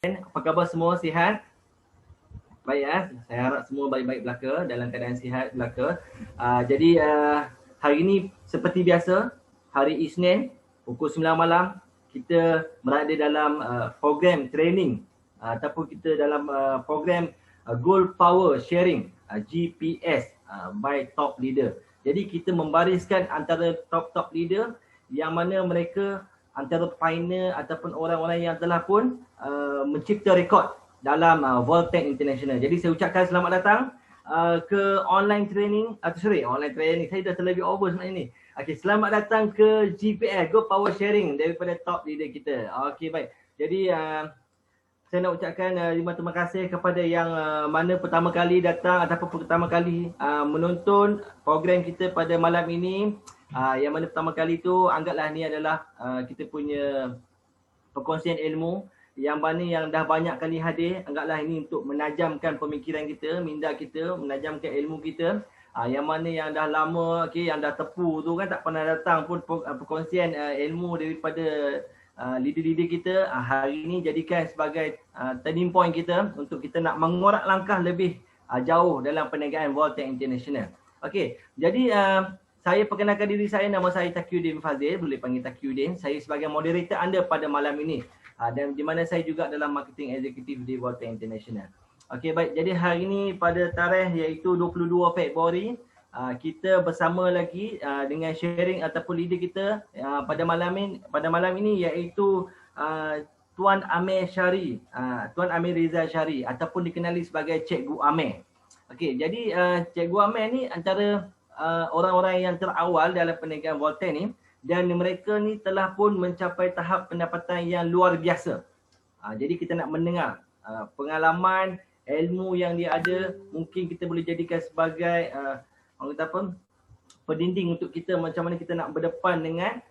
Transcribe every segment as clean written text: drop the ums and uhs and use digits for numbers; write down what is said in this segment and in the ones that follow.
Apa khabar semua, sihat? Baik ya, saya harap semua baik-baik belaka, dalam keadaan sihat belaka. Jadi hari ini seperti biasa, hari Isnin pukul 9 malam kita berada dalam program training ataupun kita dalam program Goal Power Sharing GPS by Top Leader. Jadi kita membariskan antara top-top leader yang mana mereka antara pioneer ataupun orang-orang yang telah pun mencipta rekod dalam Voltec International. Jadi saya ucapkan selamat datang ke online training, online training, saya dah terlebih over sebenarnya ni. Okey, selamat datang ke GPS, Go Power Sharing daripada top leader kita. Okey, baik. Jadi saya nak ucapkan terima kasih kepada yang mana pertama kali datang ataupun pertama kali menonton program kita pada malam ini. Yang mana pertama kali tu anggaplah ni adalah kita punya perkongsian ilmu yang mana yang dah banyak kali hadir. Anggaplah ini untuk menajamkan pemikiran kita, minda kita, menajamkan ilmu kita. Yang mana yang dah lama, yang dah tepu tu kan tak pernah datang pun perkongsian ilmu daripada leader-leader kita, hari ini jadikan sebagai turning point kita untuk kita nak mengorak langkah lebih jauh dalam perniagaan Voltec International. Okey, jadi saya perkenalkan diri saya, nama saya Taqiyuddin Fazil, boleh panggil Taqiyuddin. Saya sebagai moderator anda pada malam ini. Dan di mana saya juga dalam marketing eksekutif di Voltec International. Okey, baik. Jadi hari ini pada tarikh iaitu 22 Februari, kita bersama lagi dengan sharing ataupun leader kita pada malam ini iaitu Tuan Amir Syari, Tuan Amir Rizal Syari ataupun dikenali sebagai Cikgu Amir. Okey, jadi Cikgu Amir ni antara orang-orang yang terawal dalam perniagaan Voltec ni, dan mereka ni telah pun mencapai tahap pendapatan yang luar biasa. Jadi kita nak mendengar pengalaman, ilmu yang dia ada, mungkin kita boleh jadikan sebagai orang kata apa, pendinding untuk kita macam mana kita nak berdepan dengan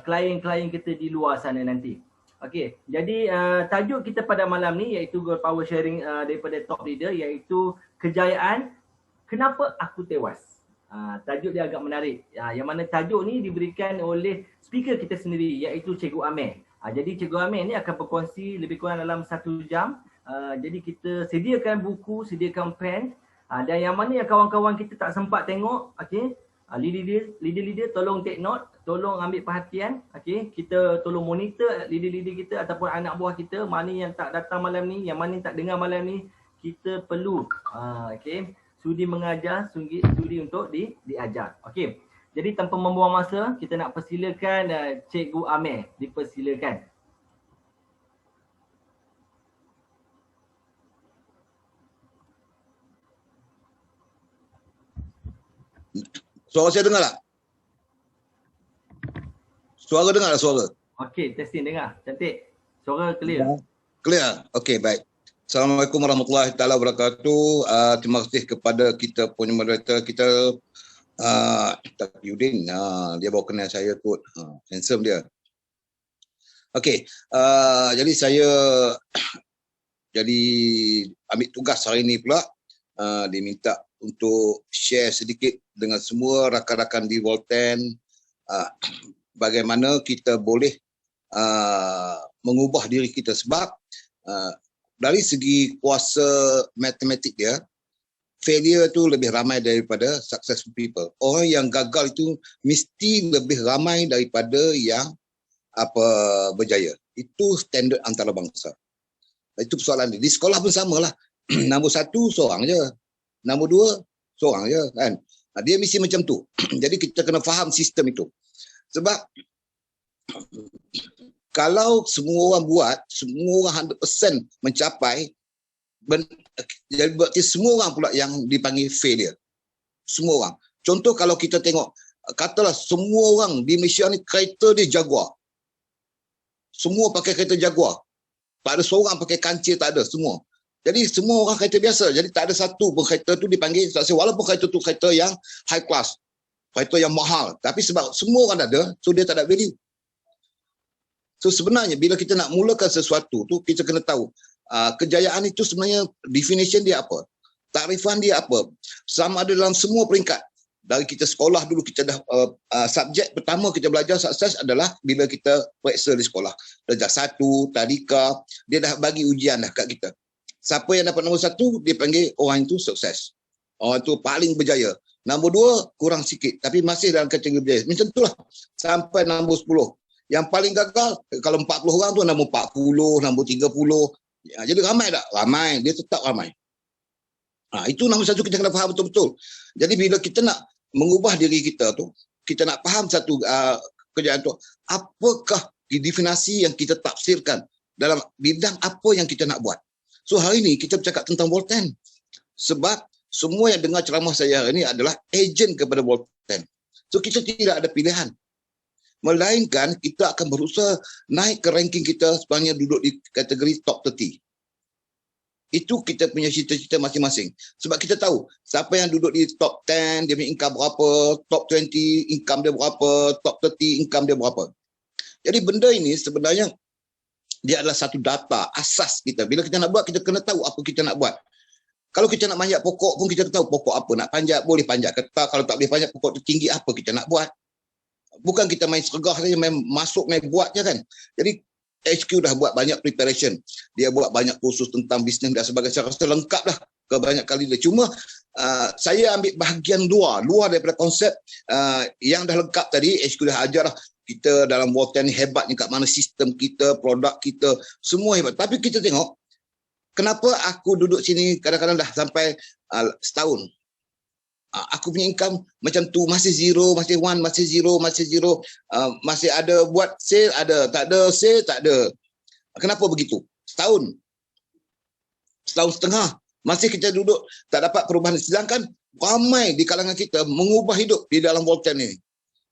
klien-klien kita di luar sana nanti. Okey, jadi tajuk kita pada malam ni iaitu Goal Power Sharing daripada top leader, iaitu kejayaan kenapa aku tewas. Tajuk dia agak menarik. Yang mana tajuk ni diberikan oleh speaker kita sendiri iaitu Cikgu Amir. Jadi Cikgu Amir ni akan berkongsi lebih kurang dalam 1 jam. Jadi kita sediakan buku, sediakan pen. Dan yang mana yang kawan-kawan kita tak sempat tengok, okey, leader-leader tolong take note, tolong ambil perhatian. Okey, kita tolong monitor leader-leader kita ataupun anak buah kita, mana yang tak datang malam ni, yang mana yang tak dengar malam ni, kita perlu okey, sudi mengajar, sudi untuk diajar. Okey. Jadi tanpa membuang masa, kita nak persilakan Cikgu Amir. Dipersilakan. Suara saya dengar tak? Suara dengar tak suara? Okey, testing dengar. Cantik. Suara clear. Clear. Okey, baik. Assalamualaikum warahmatullahi taala wabarakatuh. Terima kasih kepada kita punya moderator kita, Taqiyuddin. Dia bawa kenal saya kot. Handsome dia. Okey, jadi saya jadi ambil tugas hari ini pula. Diminta untuk share sedikit dengan semua rakan-rakan di Voltec bagaimana kita boleh mengubah diri kita, sebab dari segi kuasa matematik dia, failure tu lebih ramai daripada successful people. Orang yang gagal itu mesti lebih ramai daripada yang berjaya. Itu standard antarabangsa. Itu persoalan dia. Di sekolah pun samalah. Nombor 1 seorang je. Nombor 2 seorang je kan. Dia mesti macam tu. Jadi kita kena faham sistem itu. Sebab kalau semua orang buat, semua orang 100% mencapai, jadi berarti semua orang pula yang dipanggil failure. Semua orang. Contoh kalau kita tengok, katalah semua orang di Malaysia ni kereta dia Jaguar. Semua pakai kereta Jaguar. Tak ada seorang pakai kancil, tak ada, semua. Jadi semua orang kereta biasa. Jadi tak ada satu pun kereta tu dipanggil, walaupun kereta tu kereta yang high class, kereta yang mahal. Tapi sebab semua orang ada, so dia tak ada value. So sebenarnya bila kita nak mulakan sesuatu tu, kita kena tahu kejayaan itu sebenarnya definition dia apa, takrifan dia apa. Sama ada dalam semua peringkat. Dari kita sekolah dulu, kita dah subjek pertama kita belajar sukses adalah bila kita periksa di sekolah. Darjah 1, tadika, dia dah bagi ujian dah kat kita. Siapa yang dapat nombor 1, dia panggil orang itu sukses. Orang itu paling berjaya. Nombor 2, kurang sikit. Tapi masih dalam kategori berjaya. Macam itulah. Sampai nombor 10. Yang paling gagal, kalau 40 orang tu nombor 40, nombor 30. Ya, jadi ramai tak? Ramai. Dia tetap ramai. Itu nombor 1 kita kena faham betul-betul. Jadi bila kita nak mengubah diri kita tu, kita nak faham satu kerjaan tu, apakah definisi yang kita tafsirkan dalam bidang apa yang kita nak buat. So hari ini kita bercakap tentang Volten. Sebab semua yang dengar ceramah saya hari ini adalah ejen kepada Volten. So kita tidak ada pilihan. Melainkan kita akan berusaha naik ke ranking kita sebenarnya duduk di kategori top 30. Itu kita punya cita-cita masing-masing. Sebab kita tahu siapa yang duduk di top 10, dia punya income berapa, top 20, income dia berapa, top 30, income dia berapa. Jadi benda ini sebenarnya dia adalah satu data asas kita. Bila kita nak buat, kita kena tahu apa kita nak buat. Kalau kita nak panjat pokok pun kita tahu pokok apa nak panjat, boleh panjat ke tak. Kalau tak boleh panjat pokok tertinggi, apa kita nak buat. Bukan kita main sergah saja, main masuk, main buat je kan. Jadi HQ dah buat banyak preparation. Dia buat banyak kursus tentang bisnes dan sebagainya. Saya rasa lengkap lah ke banyak kali dia. Cuma saya ambil bahagian luar daripada konsep yang dah lengkap tadi. HQ dah ajar lah kita dalam Volten ni hebatnya kat mana, sistem kita, produk kita, semua hebat. Tapi kita tengok, kenapa aku duduk sini kadang-kadang dah sampai setahun. Aku punya income macam tu, masih zero, masih one, masih zero, masih ada buat sale, ada, tak ada sale, tak ada. Kenapa begitu? Setahun setengah, masih kita duduk tak dapat perubahan. Sedangkan ramai di kalangan kita mengubah hidup di dalam Volten ini.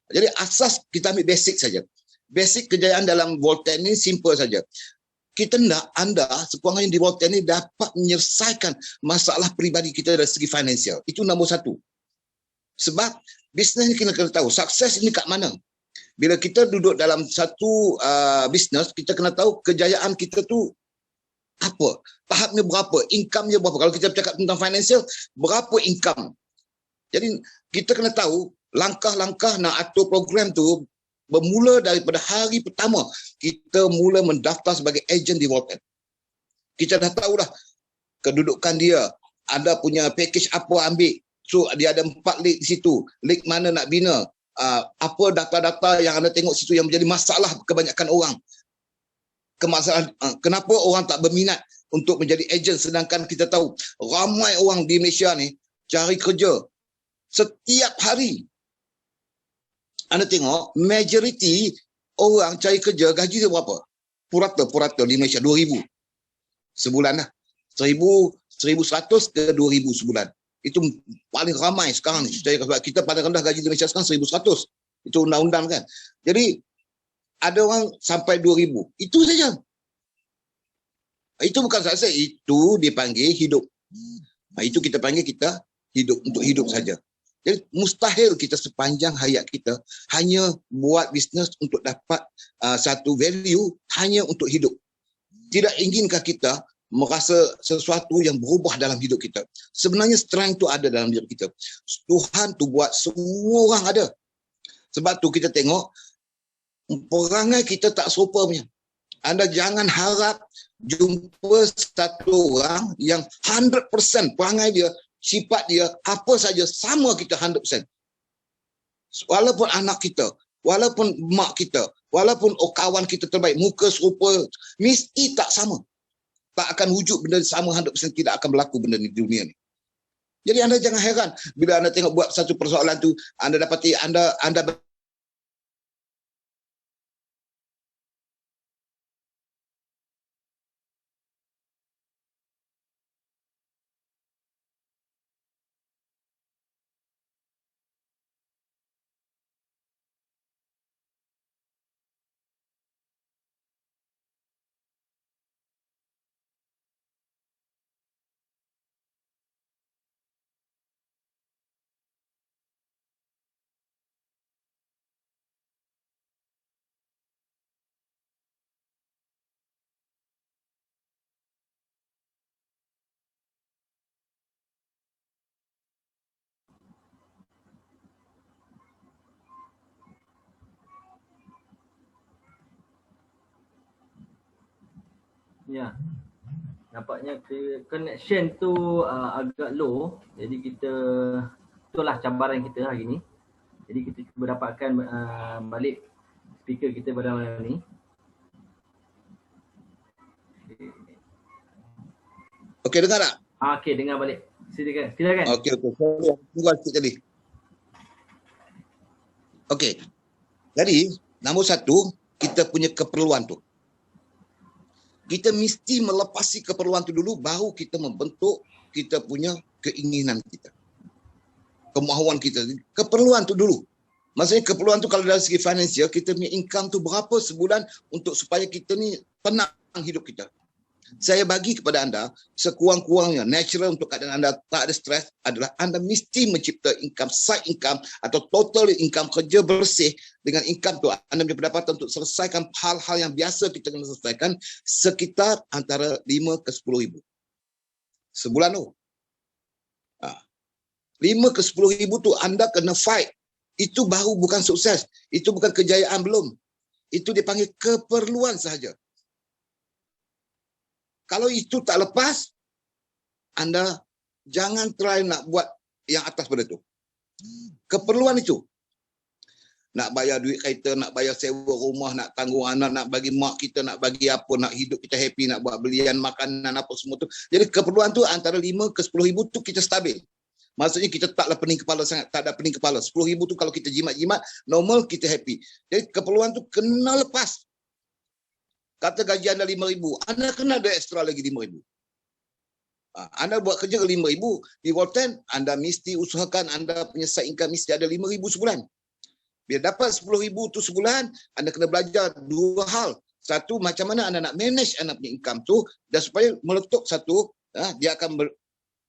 Jadi asas kita ambil basic saja. Basic kejayaan dalam Volten ini simple saja. Kita nak anda sekurang-kurangnya di Volten ini dapat menyelesaikan masalah peribadi kita dari segi finansial. Itu nombor 1. Sebab bisnes ni kena tahu sukses ini kat mana. Bila kita duduk dalam satu bisnes, kita kena tahu kejayaan kita tu apa, tahapnya berapa, income-nya berapa. Kalau kita bercakap tentang financial, berapa income. Jadi kita kena tahu langkah-langkah nak atur program tu bermula daripada hari pertama kita mula mendaftar sebagai ejen di Volten. Kita dah tahu dah kedudukan dia, anda punya package apa ambil. So dia ada 4 league di situ. League mana nak bina? Apa data-data yang anda tengok situ yang menjadi masalah kebanyakan orang? Kemasalahan, kenapa orang tak berminat untuk menjadi ejen, sedangkan kita tahu ramai orang di Malaysia ni cari kerja setiap hari. Anda tengok majoriti orang cari kerja gaji dia berapa? Purata di Malaysia 2,000 sebulan dah. 1,100 ke 2,000 sebulan. Itu paling ramai sekarang ni. Sebab kita paling rendah gaji di Malaysia sekarang 1,100. Itu undang-undang kan. Jadi ada orang sampai 2,000. Itu saja. Itu bukan sukses. Itu dipanggil hidup. Itu kita panggil kita hidup, untuk hidup saja. Jadi mustahil kita sepanjang hayat kita hanya buat bisnes untuk dapat satu value hanya untuk hidup. Tidak inginkah kita merasa sesuatu yang berubah dalam hidup kita? Sebenarnya strength tu ada dalam hidup kita. Tuhan tu buat semua orang ada. Sebab tu kita tengok perangai kita tak serupa punya. Anda jangan harap jumpa satu orang yang 100% perangai dia, sifat dia, apa saja sama kita 100%. Walaupun anak kita, walaupun mak kita, walaupun kawan kita terbaik, muka serupa, mesti tak sama. Tak akan wujud benda sama 100%, tidak akan berlaku benda ni di dunia ni. Jadi anda jangan heran bila anda tengok buat satu persoalan tu, anda dapati anda Ya. Nampaknya connection tu agak low. Jadi kita, itulah cabaran kita hari ni. Jadi kita cuba dapatkan balik speaker kita pada malam ni. Okey, dengar tak? Okey, dengar balik. Silakan. Okey. Tunggu sikit tadi. Okey. Jadi, nombor satu, kita punya keperluan tu. Kita mesti melepasi keperluan tu dulu, baru kita membentuk kita punya keinginan kita. Kemahuan kita. Keperluan tu dulu. Maksudnya keperluan tu kalau dari segi finansial, kita punya income tu berapa sebulan untuk supaya kita ni tenang hidup kita. Saya bagi kepada anda, sekurang-kurangnya natural untuk keadaan anda tak ada stres adalah anda mesti mencipta income, side income atau total income kerja bersih dengan income tu. Anda punya pendapatan untuk selesaikan hal-hal yang biasa kita kena selesaikan sekitar antara 5 ke 10 ribu. Sebulan tu. 5 ke 10 ribu tu anda kena fight. Itu baru bukan sukses. Itu bukan kejayaan belum. Itu dipanggil keperluan sahaja. Kalau itu tak lepas, anda jangan try nak buat yang atas pada tu. Keperluan itu. Nak bayar duit kereta, nak bayar sewa rumah, nak tanggung anak, nak bagi mak kita, nak bagi apa, nak hidup kita happy, nak buat belian makanan apa semua tu. Jadi keperluan tu antara 5 ke 10 ribu tu kita stabil. Maksudnya kita taklah pening kepala sangat, tak ada pening kepala. 10 ribu tu kalau kita jimat-jimat, normal kita happy. Jadi keperluan tu kena lepas. Kata gaji anda 5,000, anda kena ada ekstra lagi 5,000. Anda buat kerja ke 5,000, di Volten, anda mesti usahakan anda punya side income mesti ada 5,000 sebulan. Bila dapat 10,000 tu sebulan, anda kena belajar dua hal. Satu, macam mana anda nak manage anda punya income tu, dan supaya meletup satu, dia akan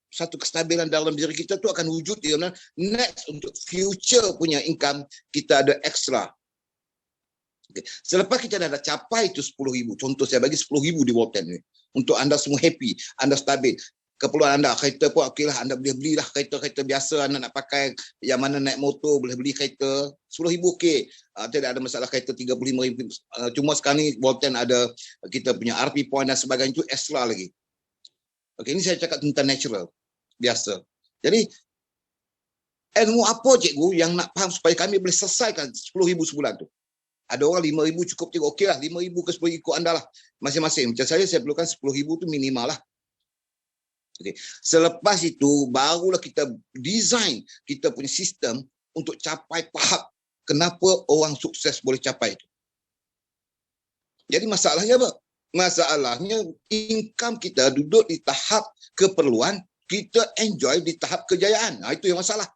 satu kestabilan dalam diri kita tu akan wujud di mana next untuk future punya income, kita ada ekstra. Okay. Selepas kita dah capai itu 10,000, contoh saya bagi 10,000 di Volten ni, untuk anda semua happy, anda stabil, keperluan anda, kereta pun okeylah, anda boleh belilah kereta-kereta biasa, anda nak pakai yang mana naik motor, boleh beli kereta, 10,000 okey, tidak ada masalah kereta 35,000, cuma sekarang ni Volten ada, kita punya RP point dan sebagainya itu extra lagi. Okey, ini saya cakap tentang natural, biasa. Jadi, ilmu apa cikgu yang nak faham supaya kami boleh selesaikan 10,000 sebulan tu? Ada orang 5,000 cukup cikgu. Okeylah, 5,000 ke 10,000 ikut anda lah. Masing-masing. Macam saya perlukan 10,000 tu minimal lah. Okay. Selepas itu, barulah kita design kita punya sistem untuk capai tahap kenapa orang sukses boleh capai itu. Jadi masalahnya apa? Masalahnya income kita duduk di tahap keperluan, kita enjoy di tahap kejayaan. Itu yang masalah.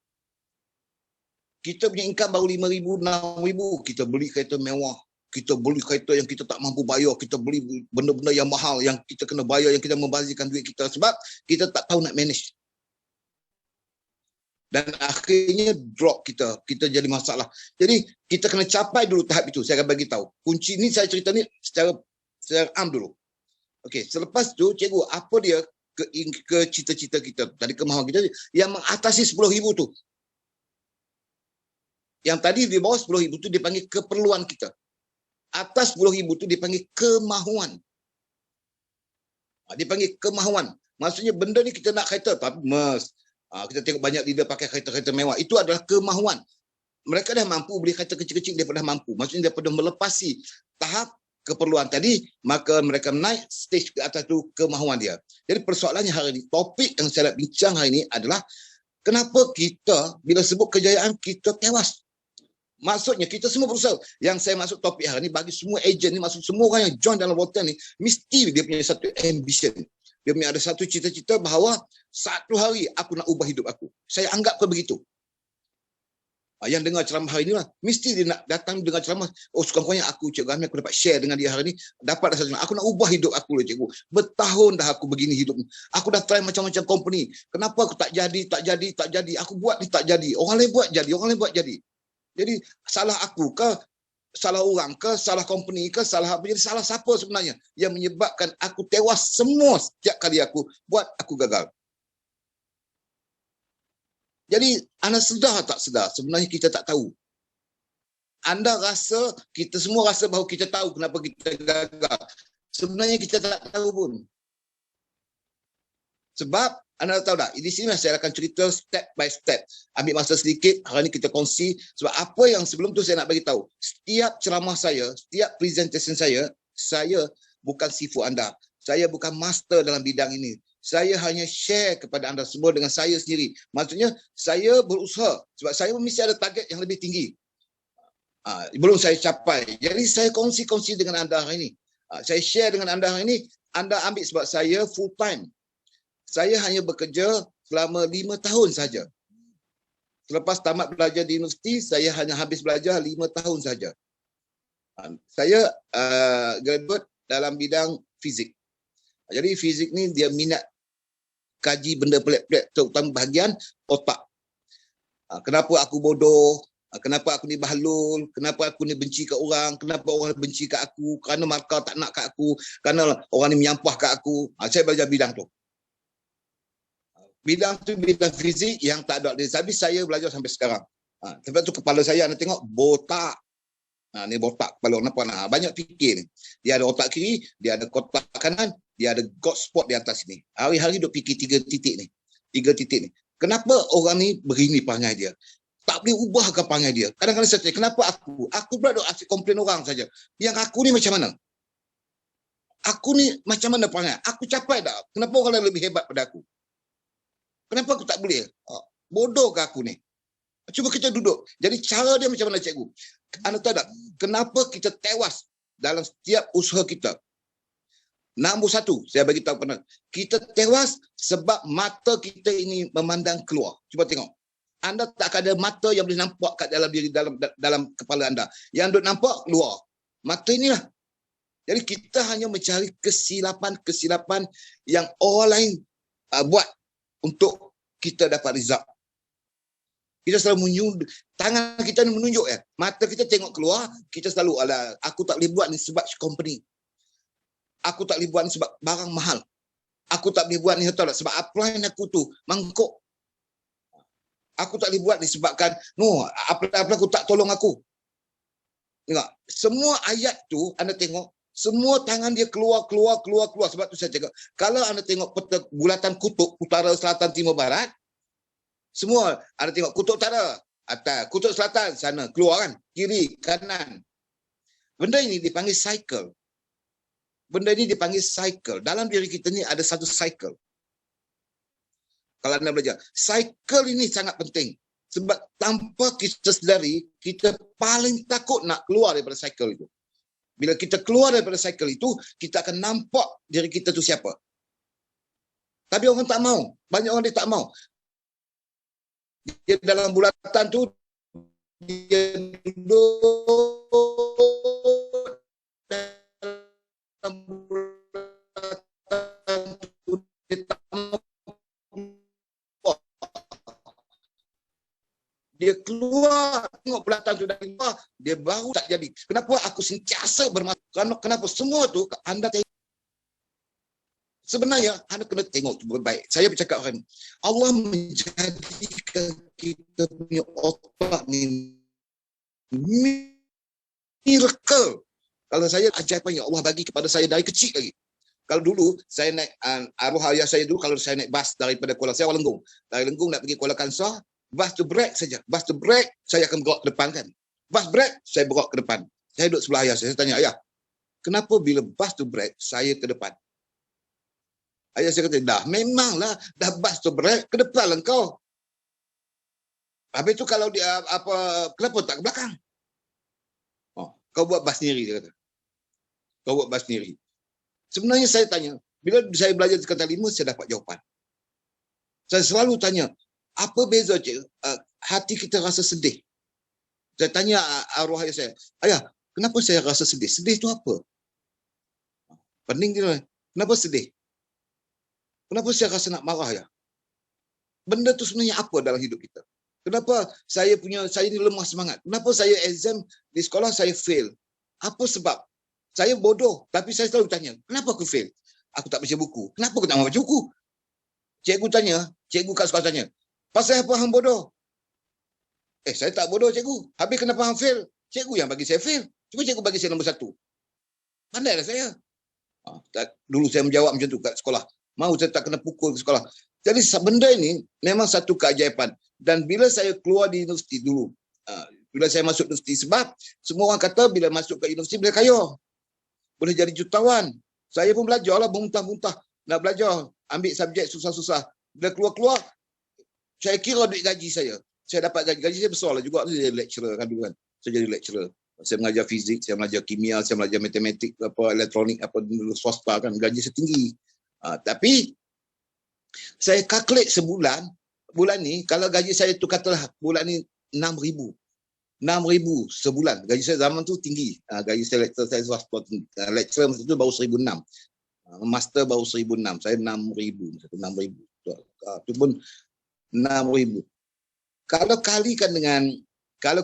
Kita punya income baru 5,000, 6,000, kita beli kereta mewah. Kita beli kereta yang kita tak mampu bayar. Kita beli benda-benda yang mahal yang kita kena bayar, yang kita membazirkan duit kita. Sebab kita tak tahu nak manage. Dan akhirnya drop kita. Kita jadi masalah. Jadi kita kena capai dulu tahap itu. Saya akan bagi tahu. Kunci ni saya cerita ni secara am dulu. Okey, selepas tu cikgu, apa dia ke cita-cita kita? Tadi kemahuan kita yang mengatasi 10,000 tu. Yang tadi di bawah 10,000 itu dipanggil keperluan kita. Atas 10,000 itu dipanggil kemahuan. Dipanggil kemahuan. Maksudnya benda ni kita nak kereta, tapi kita tengok banyak leader pakai kereta-kereta mewah. Itu adalah kemahuan. Mereka dah mampu beli kereta kecil-kecil, dia dah mampu. Maksudnya dia melepasi tahap keperluan tadi, maka mereka naik stage ke atas tu kemahuan dia. Jadi persoalannya hari ini, topik yang saya nak bincang hari ini adalah kenapa kita bila sebut kejayaan kita tewas. Maksudnya kita semua berusaha. Yang saya masuk topik hari ni bagi semua ejen ni, masuk semua orang yang join dalam Volten ni, mesti dia punya satu ambition. Dia punya ada satu cita-cita bahawa satu hari aku nak ubah hidup aku. Saya anggap ke begitu. Yang dengar ceramah hari ni lah, mesti dia nak datang dengar ceramah. Oh, sekurang-kurangnya aku, Cikgu Amir, aku dapat share dengan dia hari ni. Dapat dah satu, aku nak ubah hidup aku lah, Cikgu. Bertahun dah aku begini hidup. Aku dah try macam-macam company. Kenapa aku tak jadi. Aku buat ni tak jadi. Orang lain buat jadi, orang lain buat jadi. Jadi salah aku ke, salah orang ke, salah company ke, salah apa? Jadi salah siapa sebenarnya yang menyebabkan aku tewas semua setiap kali aku buat, aku gagal. Jadi anda sedar tak sedar? Sebenarnya kita tak tahu. Anda rasa, kita semua rasa bahawa kita tahu kenapa kita gagal. Sebenarnya kita tak tahu pun. Sebab anda tahu tak, di sini saya akan cerita step by step. Ambil masa sedikit, hari ini kita kongsi. Sebab apa yang sebelum tu saya nak bagi tahu. Setiap ceramah saya, setiap presentation saya bukan sifu anda. Saya bukan master dalam bidang ini. Saya hanya share kepada anda semua dengan saya sendiri. Maksudnya, saya berusaha. Sebab saya mesti ada target yang lebih tinggi. Belum saya capai. Jadi saya kongsi-kongsi dengan anda hari ini. Saya share dengan anda hari ini. Anda ambil sebab saya full time. Saya hanya bekerja selama 5 tahun saja. Selepas tamat belajar di universiti, saya hanya habis belajar 5 tahun saja. Saya graduate dalam bidang fizik. Jadi fizik ni dia minat kaji benda pelik-pelik, terutama bahagian otak. Kenapa aku bodoh? Kenapa aku ni bahlul? Kenapa aku ni benci kat orang? Kenapa orang benci kat aku? Kerana markah tak nak kat aku? Kerana orang ni menyampah kat aku? Saya belajar bidang tu. Bidang tu bidang fizik yang tak ada. Tapi saya belajar sampai sekarang. Sebab tu kepala saya anda tengok botak. Ni botak kepala kenapa? Banyak fikir ni. Dia ada otak kiri, dia ada kotak kanan, dia ada God spot di atas ni. Hari-hari duk fikir 3 titik ni. 3 titik ni. Kenapa orang ni begini perangai dia? Tak boleh ubah ke perangai dia? Kadang-kadang saya tanya, kenapa aku? Aku pula duk asyik komplain orang saja. Yang aku ni macam mana? Aku ni macam mana perangai? Aku capai tak? Kenapa orang lain lebih hebat pada aku? Kenapa aku tak boleh? Bodoh ke aku ni? Cuba kita duduk. Jadi cara dia macam mana cikgu? Anda tahu tak? Kenapa kita tewas dalam setiap usaha kita? Nombor satu, saya bagi tahu pada kita tewas sebab mata kita ini memandang keluar. Cuba tengok. Anda tak ada mata yang boleh nampak kat dalam diri dalam kepala anda. Yang duk nampak luar. Mata inilah. Jadi kita hanya mencari kesilapan-kesilapan yang orang lain buat untuk kita dapat result. Kita selalu menunjuk, tangan kita menunjuk ya. Mata kita tengok keluar, kita selalu aku tak boleh buat ni sebab company. Aku tak boleh buat ni sebab barang mahal. Aku tak boleh buat ni tahu tak sebab upline aku tu mangkuk. Aku tak boleh buat ni sebabkan upline aku tak tolong aku. Tengok, semua ayat tu anda tengok, semua tangan dia keluar. Sebab tu saya cakap, kalau anda tengok peta bulatan kutub, utara, selatan, timur, barat, semua anda tengok kutub utara, atas, kutub selatan, sana, keluar kan, kiri, kanan. Benda ini dipanggil cycle. Benda ini dipanggil cycle. Dalam diri kita ni ada satu cycle. Kalau anda belajar, cycle ini sangat penting. Sebab tanpa kita sedari, kita paling takut nak keluar daripada cycle itu. Bila kita keluar daripada cycle itu, kita akan nampak diri kita tu siapa. Tapi orang tak mau. Banyak orang dia tak mau. Dia dalam bulatan tu, dia duduk dalam bulatan tu, dia tak mau. Dia keluar, tengok bulatan tu dari luar, dia baru tak jadi. Kenapa aku sentiasa bermasalah? Kenapa semua tu anda tengok? Sebenarnya anda kena tengok tu baik. Saya bercakap hari ni, Allah menjadikan kita punya otak ni miracle. Kalau saya ajaib yang Allah bagi kepada saya dari kecil lagi. Kalau dulu saya naik arwah ayah saya dulu, kalau saya naik bas daripada Kuala, saya orang Lenggong. Dari Lenggong nak pergi Kuala Kangsar, bus to break saja. Bus to break, saya akan bergerak ke depan kan. Bus break, saya bergerak ke depan. Saya duduk sebelah ayah saya. Saya tanya, ayah, kenapa bila bus to break, saya ke depan? Ayah saya kata, dah memanglah, dah bus to break, ke depan lah kau. Habis tu kalau dia kenapa tak ke belakang? Kau buat bas sendiri, dia kata. Kau buat bas sendiri. Sebenarnya saya tanya, bila saya belajar di Kota Lima, saya dapat jawapan. Saya selalu tanya, apa beza hati kita rasa sedih? Saya tanya arwah ayah saya, ayah, kenapa saya rasa sedih? Sedih itu apa? Pening dia, kenapa sedih? Kenapa saya rasa nak marah ya? Benda tu sebenarnya apa dalam hidup kita? Kenapa saya ni lemah semangat? Kenapa saya exam di sekolah saya fail? Apa sebab? Saya bodoh, tapi saya selalu tanya, kenapa aku fail? Aku tak baca buku. Kenapa aku tak mau baca buku? Cikgu tanya, cikgu kat sekolah tanya, pasal apa hang bodoh? Saya tak bodoh cikgu. Habis kenapa hang fail? Cikgu yang bagi saya fail. Cuma cikgu bagi saya nombor 1. Pandailah saya. Dulu saya menjawab macam tu kat sekolah. Mau saya tak kena pukul ke sekolah. Jadi benda ini memang satu keajaiban. Dan bila saya keluar di universiti dulu, bila saya masuk universiti, sebab semua orang kata bila masuk ke universiti boleh kaya, boleh jadi jutawan. Saya pun belajarlah bermuntah-muntah nak belajar, ambil subjek susah-susah. Bila keluar-keluar, saya kira duit gaji saya dapat gaji saya besar lah juga. Saya jadi lecturer kan dulu kan. Saya jadi lecturer. Saya mengajar fizik, saya mengajar kimia, saya mengajar matematik, elektronik, dulu swasta kan, gaji saya tinggi. Tapi saya kalkulate sebulan, bulan ni kalau gaji saya tu katalah bulan ni 6,000. 6,000 sebulan. Gaji saya zaman tu tinggi. Gaji saya lecturer saya swasta tinggi. Lecturer masa tu baru 1,600. Master baru 1,600. Saya 6,000. 6,000. Itu pun 6,000. Kalau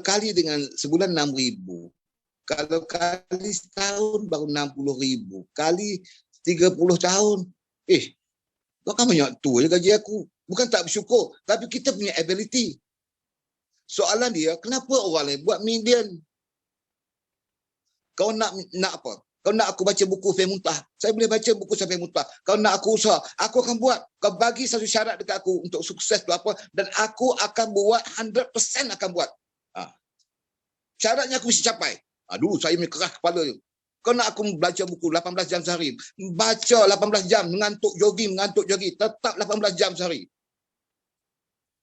kali dengan sebulan 6,000, kalau kali setahun baru 60,000, kali 30 tahun, kau kan banyak tu je gaji aku. Bukan tak bersyukur, tapi kita punya ability. Soalan dia, kenapa orang lain buat million? Kau nak apa? Kau nak aku baca buku Feh Muntah? Saya boleh baca buku sampai muntah. Kau nak aku usaha? Aku akan buat. Kau bagi satu syarat dekat aku untuk sukses tu apa, dan aku akan buat 100% akan buat. Syaratnya aku mesti capai. Dulu saya punya keras kepala je. Kau nak aku baca buku 18 jam sehari. Baca 18 jam, mengantuk jogging. Tetap 18 jam sehari.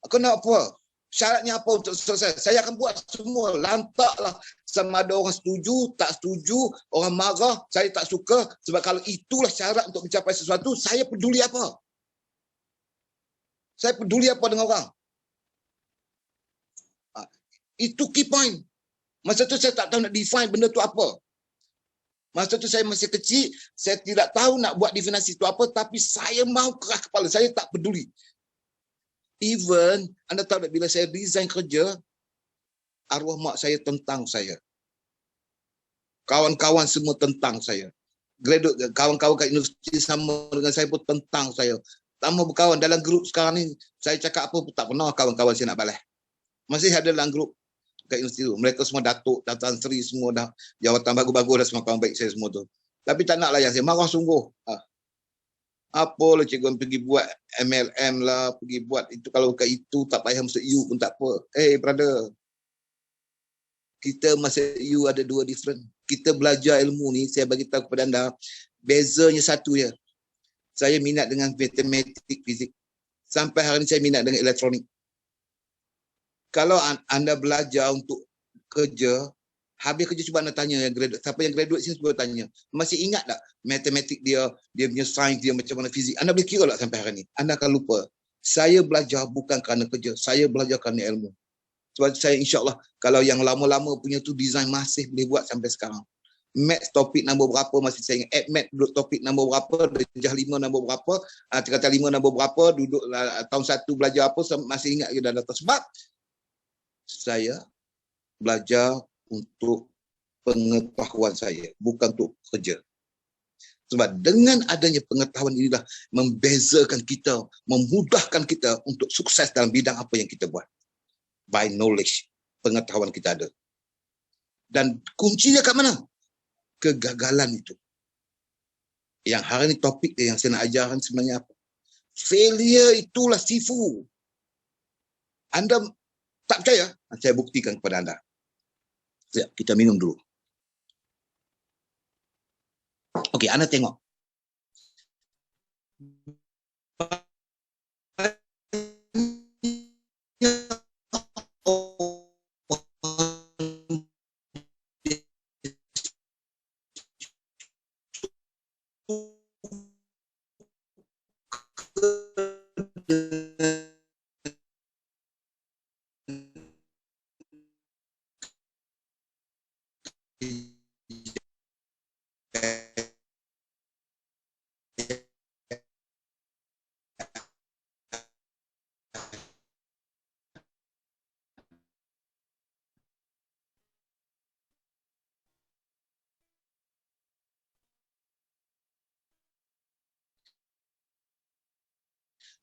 Kau nak apa? Syaratnya apa untuk selesai? Saya akan buat semua. Lantaklah sama ada orang setuju, tak setuju, orang marah, saya tak suka. Sebab kalau itulah syarat untuk mencapai sesuatu, saya peduli apa? Saya peduli apa dengan orang? Itu key point. Masa tu saya tak tahu nak define benda tu apa. Masa tu saya masih kecil, saya tidak tahu nak buat definisi itu apa, tapi saya mahu keras kepala, saya tak peduli. Even, anda tahu tak, bila saya resign kerja, arwah mak saya tentang saya. Kawan-kawan semua tentang saya. Kawan-kawan kat universiti sama dengan saya pun tentang saya. Tambah berkawan dalam grup sekarang ni, saya cakap apa pun tak pernah kawan-kawan saya nak balas. Masih ada dalam grup kat universiti tu. Mereka semua datuk, Tan Sri semua dah, jawatan bagus-bagus dah, semua kawan baik saya semua tu. Tapi tak nak layan saya, marah sungguh. Apalah cikgu pergi buat MLM lah, pergi buat itu, kalau kat itu tak payah masuk U pun tak apa. Brother, kita masuk U ada dua different. Kita belajar ilmu ni, saya bagi tahu kepada anda, bezanya satu je. Saya minat dengan matematik, fizik. Sampai hari ni saya minat dengan elektronik. Kalau anda belajar untuk kerja, habis kerja cuba anda tanya yang graduate, siapa yang graduate sini cuba tanya, masih ingat tak matematik dia punya sains dia macam mana, fizik? Anda boleh kira tak sampai hari ni? Anda akan lupa. Saya belajar bukan kerana kerja, saya belajar kerana ilmu. Sebab saya insyaAllah, kalau yang lama-lama punya tu design masih boleh buat sampai sekarang. Maths topik nombor berapa masih saya ingat. Maths duduk topik nombor berapa, darjah 5 nombor berapa, tingkatan 5 nombor berapa, duduk tahun 1 belajar apa, masih ingat ke dah datang. Sebab saya belajar untuk pengetahuan saya, bukan untuk kerja. Sebab dengan adanya pengetahuan inilah membezakan kita, memudahkan kita untuk sukses dalam bidang apa yang kita buat. By knowledge, pengetahuan kita ada. Dan kuncinya kat mana? Kegagalan itu. Yang hari ini topik dia yang saya nak ajarkan sebenarnya apa? Failure itulah sifu. Anda tak percaya? Saya buktikan kepada anda. Sekejap, kita minum dulu. Okey, anda tengok.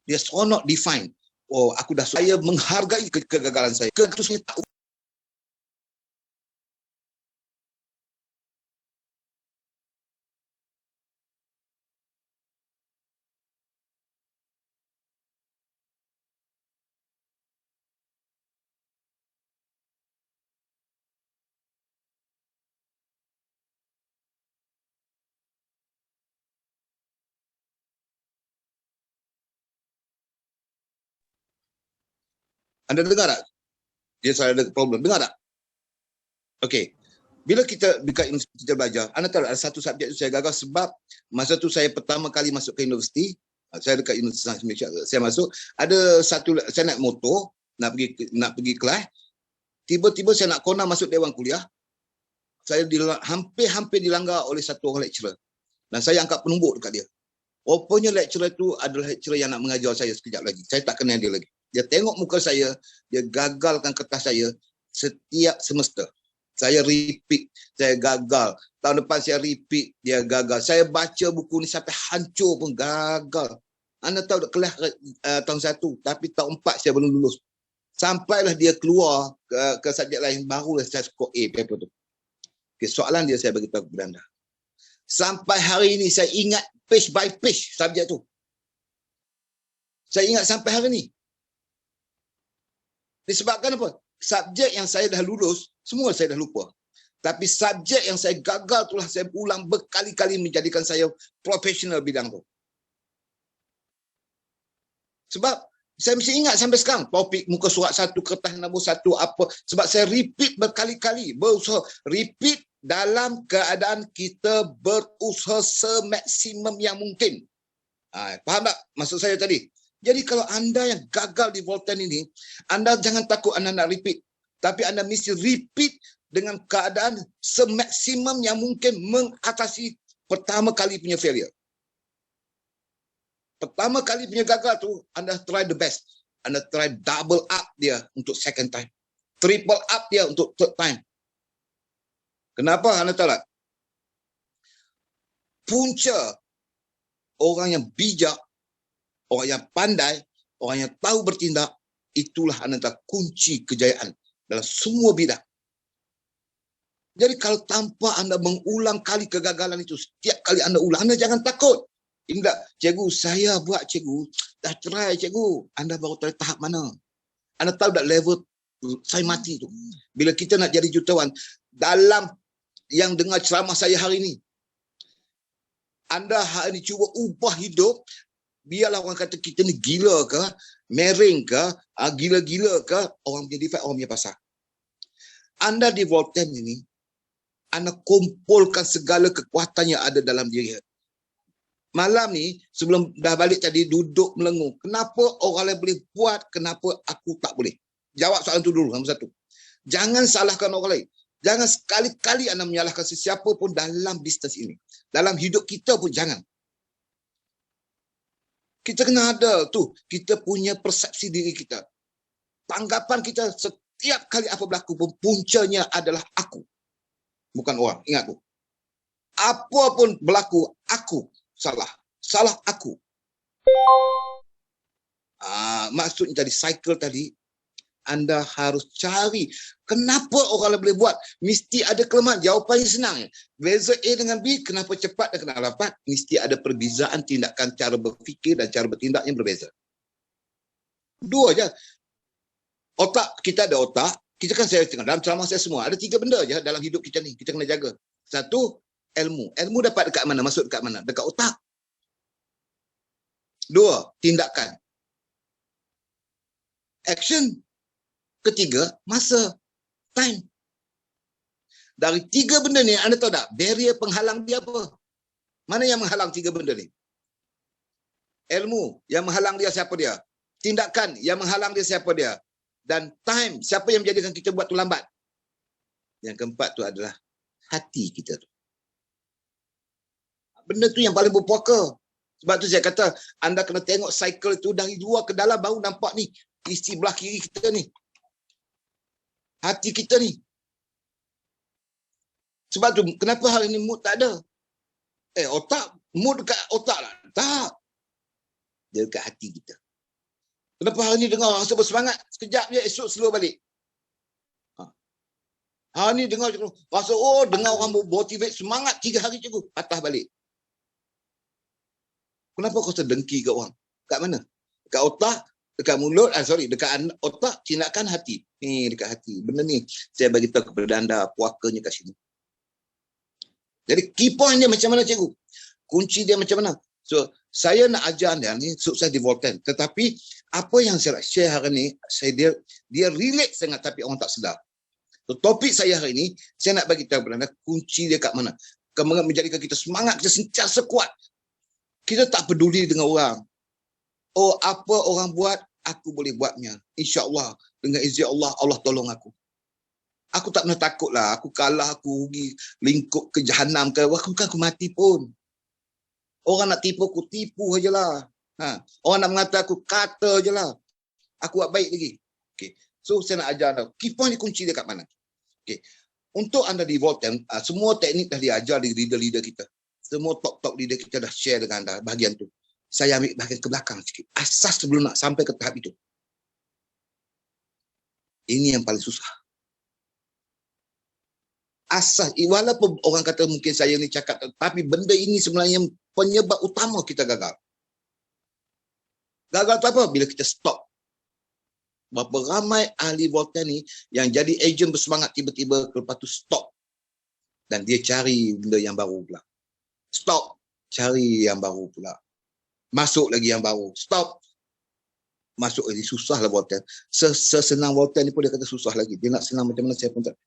Dia seronok define. Aku dah, saya menghargai kegagalan saya. Kegagalan saya tak Anda dengar tak? Dia saya ada problem. Dengar tak? Okey. Bila kita dekat universiti kita belajar, anda tahu ada satu subjek tu saya gagal sebab masa tu saya pertama kali masuk ke universiti, saya dekat Universiti Sains Malaysia, saya masuk, ada satu, saya naik motor, nak pergi kelas, tiba-tiba saya nak corner masuk dewan kuliah, saya hampir dilanggar oleh satu orang lecturer. Dan saya angkat penumbuk dekat dia. Rupanya lecturer tu adalah lecturer yang nak mengajar saya sekejap lagi. Saya tak kenal dia lagi. Dia tengok muka saya, dia gagalkan kertas saya setiap semester. Saya repeat, saya gagal. Tahun depan saya repeat, dia gagal. Saya baca buku ni sampai hancur pun gagal. Anda tahu kelas tahun 1, tapi tahun 4 saya belum lulus. Sampailah dia keluar ke subjek lain, barulah saya skor A paper tu. Okay, soalan dia saya beritahu kepada anda. Sampai hari ini saya ingat page by page subjek tu. Saya ingat sampai hari ini. Disebabkan apa? Subjek yang saya dah lulus, semua saya dah lupa. Tapi subjek yang saya gagal itulah saya ulang berkali-kali menjadikan saya profesional bidang tu. Sebab saya mesti ingat sampai sekarang topik muka surat 1, kertas nombor 1 apa. Sebab saya repeat berkali-kali, berusaha repeat dalam keadaan kita berusaha semaksimum yang mungkin. Faham tak maksud saya tadi? Jadi kalau anda yang gagal di Volten ini, anda jangan takut anda nak repeat. Tapi anda mesti repeat dengan keadaan semaksimum yang mungkin mengatasi pertama kali punya failure. Pertama kali punya gagal tu, anda try the best. Anda try double up dia untuk second time. Triple up dia untuk third time. Kenapa anda tahu tak? Punca orang yang bijak, orang yang pandai, orang yang tahu bertindak, itulah antara kunci kejayaan dalam semua bidang. Jadi kalau tanpa anda mengulang kali kegagalan itu, setiap kali anda ulang, anda jangan takut. Ingat, cikgu, saya buat cikgu, dah try cikgu, anda baru try tahap mana? Anda tahu tak level saya mati tu. Bila kita nak jadi jutawan, dalam yang dengar ceramah saya hari ini, anda hari ini cuba ubah hidup. Biarlah orang kata kita ni gila ke, mering ke, gila-gila ke, orang punya defect, orang punya pasal. Anda di Volten ini, anda kumpulkan segala kekuatan yang ada dalam diri. Malam ni, sebelum dah balik tadi, duduk melengung. Kenapa orang lain boleh buat, kenapa aku tak boleh? Jawab soalan tu dulu, nombor 1. Jangan salahkan orang lain. Jangan sekali-kali anda menyalahkan sesiapa pun dalam bisnes ini. Dalam hidup kita pun jangan. Kita kena ada tu, kita punya persepsi diri kita. Tanggapan kita setiap kali apa berlaku pun puncanya adalah aku. Bukan orang, ingat tu. Apa pun berlaku, aku salah. Salah aku. Maksudnya tadi cycle tadi, anda harus cari kenapa orang lain boleh buat. Mesti ada kelemahan. Jawapannya senang. Beza A dengan B, kenapa cepat dan kenapa lambat? Mesti ada perbezaan tindakan, cara berfikir dan cara bertindak yang berbeza. Dua je. Otak, kita ada otak. Kita kan saya tengok dalam ceramah saya semua. Ada 3 benda je dalam hidup kita ni. Kita kena jaga. 1, ilmu. Ilmu dapat dekat mana? Masuk dekat mana? Dekat otak. 2, tindakan. Action. 3, masa, time. Dari 3 benda ni, anda tahu tak, barrier penghalang dia apa? Mana yang menghalang 3 benda ni? Ilmu, yang menghalang dia siapa dia? Tindakan, yang menghalang dia siapa dia? Dan time, siapa yang menjadikan kita buat tu lambat? Yang keempat tu adalah hati kita tu. Benda tu yang paling berpuaka. Sebab tu saya kata, anda kena tengok cycle tu dari luar ke dalam, baru nampak ni, isi belah kiri kita ni. Hati kita ni. Sebab tu, kenapa hari ni mood tak ada? Otak, mood dekat otak lah. Tak. Dia dekat hati kita. Kenapa hari ni dengar rasa bersemangat? Sekejap je, esok slow balik. Hari ni dengar, rasa, dengar orang motivate, semangat 3 hari cikgu, patah balik. Kenapa kau sedengki ke orang? Kat mana? Dekat otak, dekat mulut, dekat otak, tindakan hati. Ni dekat hati. Benda ni saya bagi tahu kepada anda puakanya kat sini. Jadi key point dia macam mana cikgu? Kunci dia macam mana? So Saya nak ajar dia ni sukses di Volten. Tetapi apa yang saya nak share hari ni, dia relate sangat tapi orang tak sedar. So, topik saya hari ini, saya nak bagi tahu kepada anda kunci dia kat mana. Kemudian menjadikan kita semangat, kita sentiasa kuat. Kita tak peduli dengan orang. Oh, apa orang buat, aku boleh buatnya. InsyaAllah, dengan izin Allah, Allah tolong aku. Aku tak pernah takut lah. Aku kalah, aku pergi lingkup ke jahanam ke. Aku mati pun. Orang nak tipu aku, tipu sajalah. Orang nak mengata aku, kata je lah. Aku buat baik lagi. Okay. So, saya nak ajar anda. Key point ni kunci dia kat mana? Okay. Untuk anda di Volten, semua teknik dah diajar di leader-leader kita. Semua top-top leader kita dah share dengan anda bahagian tu. Saya ambil bahagian ke belakang sikit. Asas sebelum nak sampai ke tahap itu. Ini yang paling susah. Asas, walaupun orang kata mungkin saya ni cakap, tapi benda ini sebenarnya penyebab utama kita gagal. Gagal tu apa? Bila kita stop. Berapa ramai ahli Volten ni yang jadi ejen bersemangat tiba-tiba lepas tu stop. Dan dia cari benda yang baru pula. Stop. Cari yang baru pula. Masuk lagi yang baru. Stop. Masuk lagi. Susah lah Volten. Sesenang Volten ni pun dia kata susah lagi. Dia nak senang macam mana saya pun tak.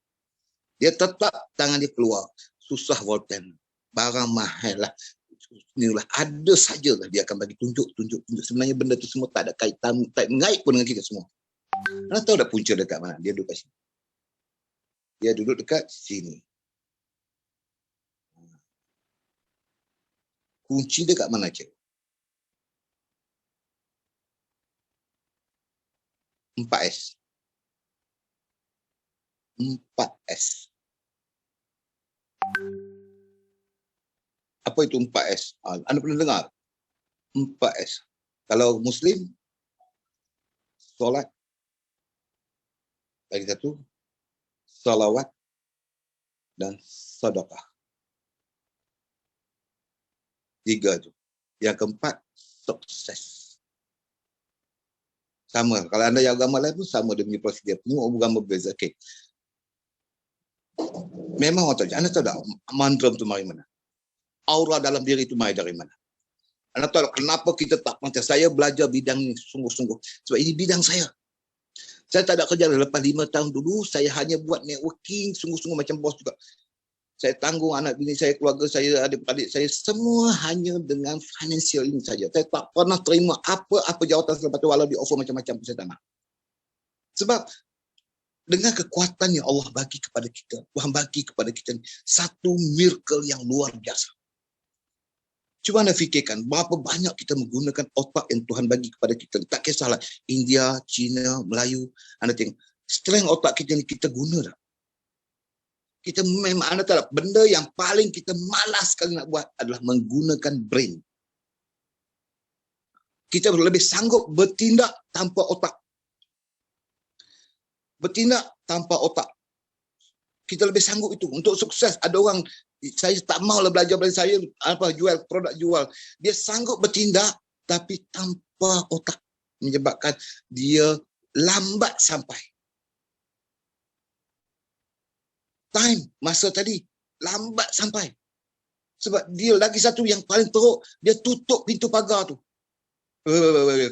Dia tetap tangan dia keluar. Susah Volten. Barang mahal lah. Inilah ada sajalah dia akan bagi tunjuk. Sebenarnya benda tu semua tak ada kaitan, tak mengait pun dengan kita semua. Anda tahu dah punca dekat mana? Dia duduk kat sini. Dia duduk dekat sini. Kunci dia kat mana, cik? 4S. 4S. Apa itu 4S? Anda pernah dengar? 4S. Kalau Muslim, solat. Lagi satu, salawat dan sedekah. 3 tu. Yang keempat, sukses. Sama. Kalau anda yang agama lain pun sama dia punya prosedur. Semua agama berbeza. Okay. Memang orang tahu. Anda tahu tak mantra itu mari mana? Aura dalam diri itu mari dari mana? Anda tahu kenapa kita tak pantas? Saya belajar bidang ini sungguh-sungguh. Sebab ini bidang saya. Saya tak ada kerja lepas 5 tahun dulu. Saya hanya buat networking sungguh-sungguh macam bos juga. Saya tanggung anak bini saya, keluarga saya, adik-adik saya. Semua hanya dengan financial ini saja. Saya tak pernah terima apa-apa jawatan selepas itu walau di offer macam-macam pun saya tak nak. Sebab dengan kekuatan yang Allah bagi kepada kita, Tuhan bagi kepada kita satu miracle yang luar biasa. Cuba anda fikirkan berapa banyak kita menggunakan otak yang Tuhan bagi kepada kita. Tak kisahlah India, China, Melayu. Anda tengok, strength otak kita ni kita guna dah. Kita memang, anda tahu tak, benda yang paling kita malas sekali nak buat adalah menggunakan brain. Kita lebih sanggup bertindak tanpa otak. Bertindak tanpa otak. Kita lebih sanggup itu. Untuk sukses, ada orang, saya tak maulah belajar saya, jual produk jual. Dia sanggup bertindak tapi tanpa otak. Menyebabkan dia lambat sampai. Time, masa tadi, lambat sampai. Sebab dia lagi satu yang paling teruk, dia tutup pintu pagar tu.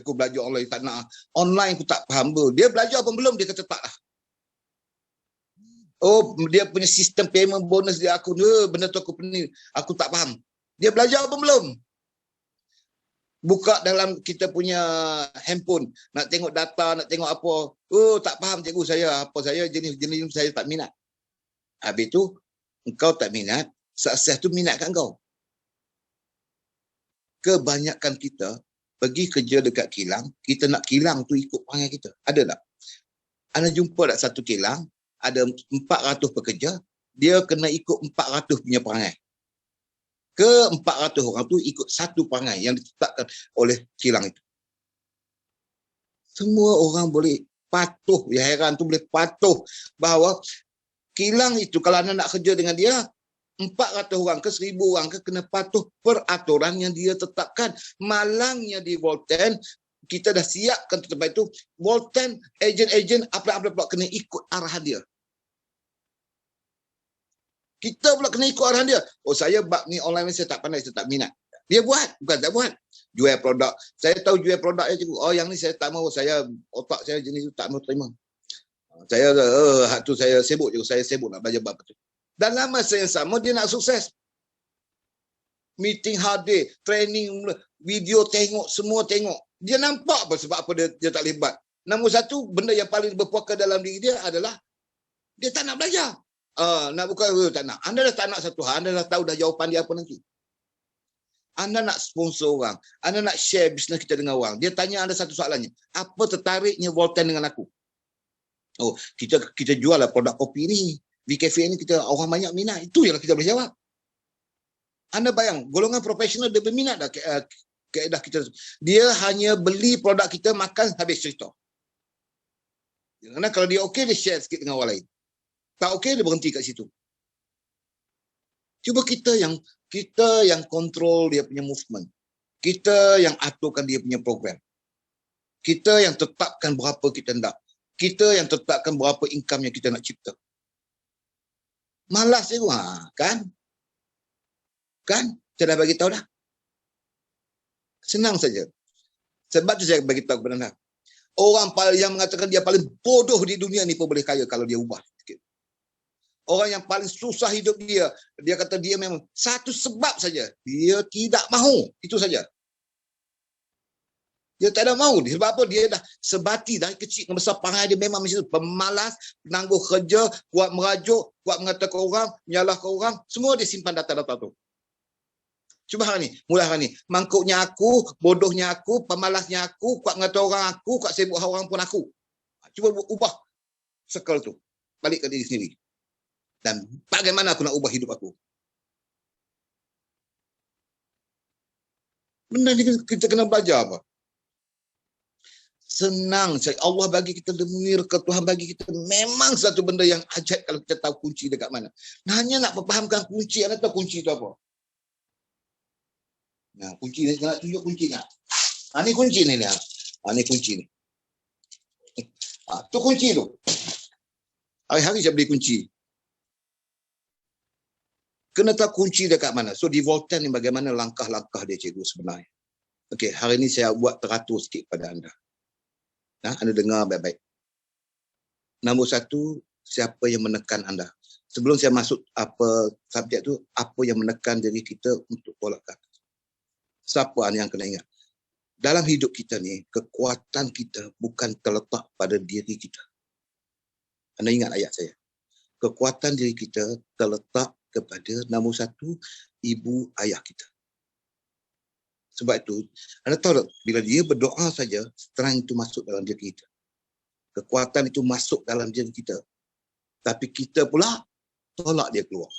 Aku belajar online, tak nak. Online aku tak faham. Dia belajar pun belum, dia kata tak lah. Oh, dia punya sistem payment bonus dia aku, benda tu aku tak faham. Dia belajar pun belum. Buka dalam kita punya handphone, nak tengok data, nak tengok apa. Oh, tak faham cikgu saya, apa saya, jenis-jenis saya tak minat. Habis tu, engkau tak minat, sukses tu minat kat engkau. Kebanyakan kita pergi kerja dekat kilang, kita nak kilang tu ikut perangai kita. Ada tak? Anda jumpa tak satu kilang, ada 400 pekerja, dia kena ikut 400 punya perangai. Ke 400 orang tu ikut satu perangai yang ditetapkan oleh kilang itu. Semua orang boleh patuh, ya heran tu boleh patuh bahawa kilang itu kalau anda nak kerja dengan dia, 400 orang ke 1000 orang ke kena patuh peraturan yang dia tetapkan. Malangnya di Volten, kita dah siapkan tempat itu, Volten, ejen-ejen, apa-apa pula kena ikut arahan dia. Kita pula kena ikut arahan dia. Oh, saya bab ni online saya tak pandai, saya tak minat. Dia buat, bukan tak buat. Jual produk. Saya tahu jual produk ya cikgu. Oh yang ni saya tak mahu, otak saya jenis tu tak mahu terima. Saya tu saya sibuk je, saya sibuk nak belajar bab tu. Dalam masa yang sama dia nak sukses. Meeting hadir, training, video tengok, semua tengok. Dia nampak apa sebab apa dia tak lebat. Nombor satu, benda yang paling berpuaka dalam diri dia adalah dia tak nak belajar. Nak buka tak nak. Anda dah tak nak satu hal, anda dah tahu dah jawapan dia apa nanti. Anda nak sponsor orang, anda nak share bisnes kita dengan orang. Dia tanya anda satu soalannya, apa tertariknya Volten dengan aku? Oh, kita jual lah produk kopi ni. Di cafe ni kita orang banyak minat. Itu yang kita boleh jawab. Anda bayang, golongan profesional dia berminat dah kaedah kita. Dia hanya beli produk kita, makan, habis cerita. Kerana kalau dia okey, dia share sikit dengan orang lain. Tak okey, dia berhenti kat situ. Cuba kita yang kontrol dia punya movement. Kita yang aturkan dia punya program. Kita yang tetapkan berapa kita nak. Kita yang tetapkan berapa income yang kita nak cipta. Malas je kan? Kan? Saya dah bagi tahu dah. Senang saja. Sebab tu saya bagi tahu kepada anda. Orang yang mengatakan dia paling bodoh di dunia ni pun boleh kaya kalau dia ubah sikit. Orang yang paling susah hidup dia kata dia memang satu sebab saja. Dia tidak mahu. Itu saja. Dia tak ada mahu. Sebab apa? Dia dah sebati dari kecil dan besar perangai dia memang macam tu. Pemalas, penangguh kerja, kuat merajuk, kuat mengatakan orang, menyalahkan orang. Semua dia simpan data-data tu. Cuba hari ni, mulai hari ni. Mangkuknya aku, bodohnya aku, pemalasnya aku, kuat mengata orang aku, kuat sibuk orang pun aku. Cuba ubah circle tu. Balik ke diri sendiri. Dan bagaimana aku nak ubah hidup aku? Benda ni kita kena belajar apa? Senang. Allah bagi kita miracle, Tuhan bagi kita memang satu benda yang ajaib kalau kita tahu kunci dekat mana. Hanya nak memfahamkan kunci, anda tahu kunci tu apa? Nah, kunci ni nak tunjuk kunci tak? Ni kunci ni. Ni kunci ni. Tu kunci tu. Hari-hari saya beli kunci. Kena tahu kunci dekat mana. So di Volten ni bagaimana langkah-langkah dia cikgu sebenarnya. Okey, hari ni saya buat teratur sikit pada anda. Anda dengar baik-baik. Nombor satu, siapa yang menekan anda? Sebelum saya masuk apa subjek tu, apa yang menekan diri kita untuk tolak ke atas? Siapa yang kena ingat? Dalam hidup kita ni, kekuatan kita bukan terletak pada diri kita. Anda ingat ayat saya. Kekuatan diri kita terletak kepada nombor satu, ibu ayah kita. Sebab itu, anda tahu tak, bila dia berdoa saja, strength itu masuk dalam diri kita. Kekuatan itu masuk dalam diri kita. Tapi kita pula tolak dia keluar.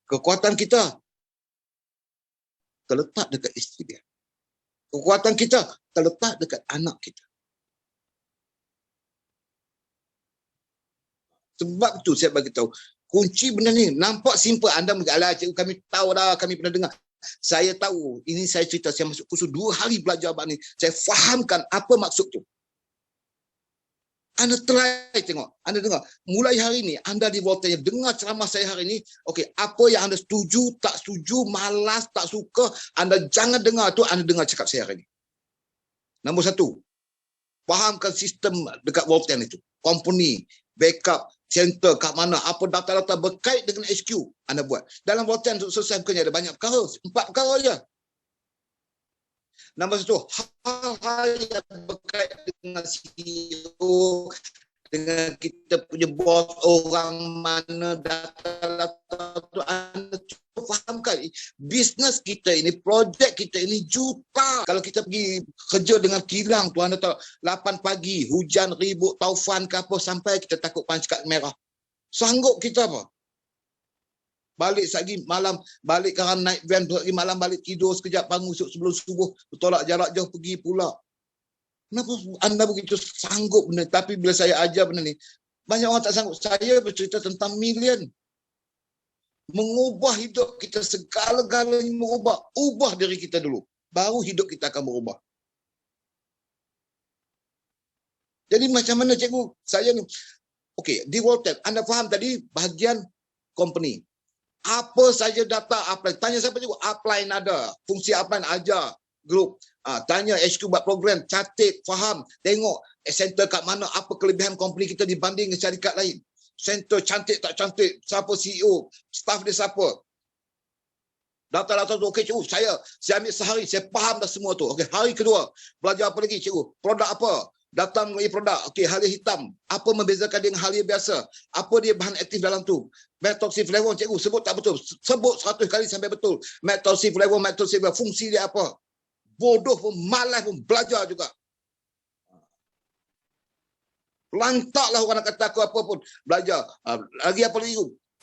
Kekuatan kita terletak dekat isteri dia. Kekuatan kita terletak dekat anak kita. Sebab tu saya bagi tahu, kunci benda ni nampak simple. Anda mungkin, alah cikgu kami tahu dah, kami pernah dengar. Saya tahu, ini saya cerita, saya masuk kursus 2 hari belajar bab ni. Saya fahamkan apa maksud tu. Anda try tengok, anda dengar. Mulai hari ni, anda di Volten, dengar ceramah saya hari ni. Okey, apa yang anda setuju, tak setuju, malas, tak suka, anda jangan dengar tu, anda dengar cakap saya hari ni. Nombor satu, fahamkan sistem dekat Volten itu. Company, backup, center, kat mana, apa data-data berkait dengan HQ anda buat. Dalam Volten untuk selesai bukannya ada banyak perkara, 4 perkara je. Nombor satu, hal-hal yang berkait dengan CEO, dengan kita punya bos, orang mana, data-data tu anda cuba fahamkan. Bisnes kita ini, projek kita ini juta. Kalau kita pergi kerja dengan kilang tu, anda tahu 8 pagi, hujan, ribut, taufan ke apa, sampai kita takut pancat merah. Sanggup kita apa? Balik lagi malam, balik kerana naik van, lagi malam balik tidur sekejap, bangun sebelum subuh, tolak jarak jauh pergi pula. Kenapa anda begitu sanggup benda? Tapi bila saya ajar benda ni, banyak orang tak sanggup. Saya bercerita tentang million. Mengubah hidup kita, segala-galanya mengubah. Ubah diri kita dulu. Baru hidup kita akan berubah. Jadi macam mana cikgu? Saya ni, okey, di Volten, anda faham tadi bahagian company. Apa saja data apply. Tanya siapa juga, apply ada. Fungsi apply ajar grup. Tanya HQ buat program, catat, faham, tengok center kat mana, apa kelebihan company kita dibanding dengan syarikat lain. Center cantik tak cantik, siapa CEO, staff dia siapa. Data-data tu, okey cikgu, saya ambil sehari, saya faham dah semua tu. Okey, hari kedua, belajar apa lagi cikgu? Produk apa? Datang mengenai produk. Okey, halia hitam. Apa membezakan dengan halia biasa? Apa dia bahan aktif dalam tu? Methoxyflavone, cikgu, sebut tak betul. Sebut 100 kali sampai betul. Methoxyflavone, fungsi dia apa? Bodoh pun, malas pun, belajar juga. Lantaklah orang nak kata aku apa pun, belajar. Lagi apa lagi?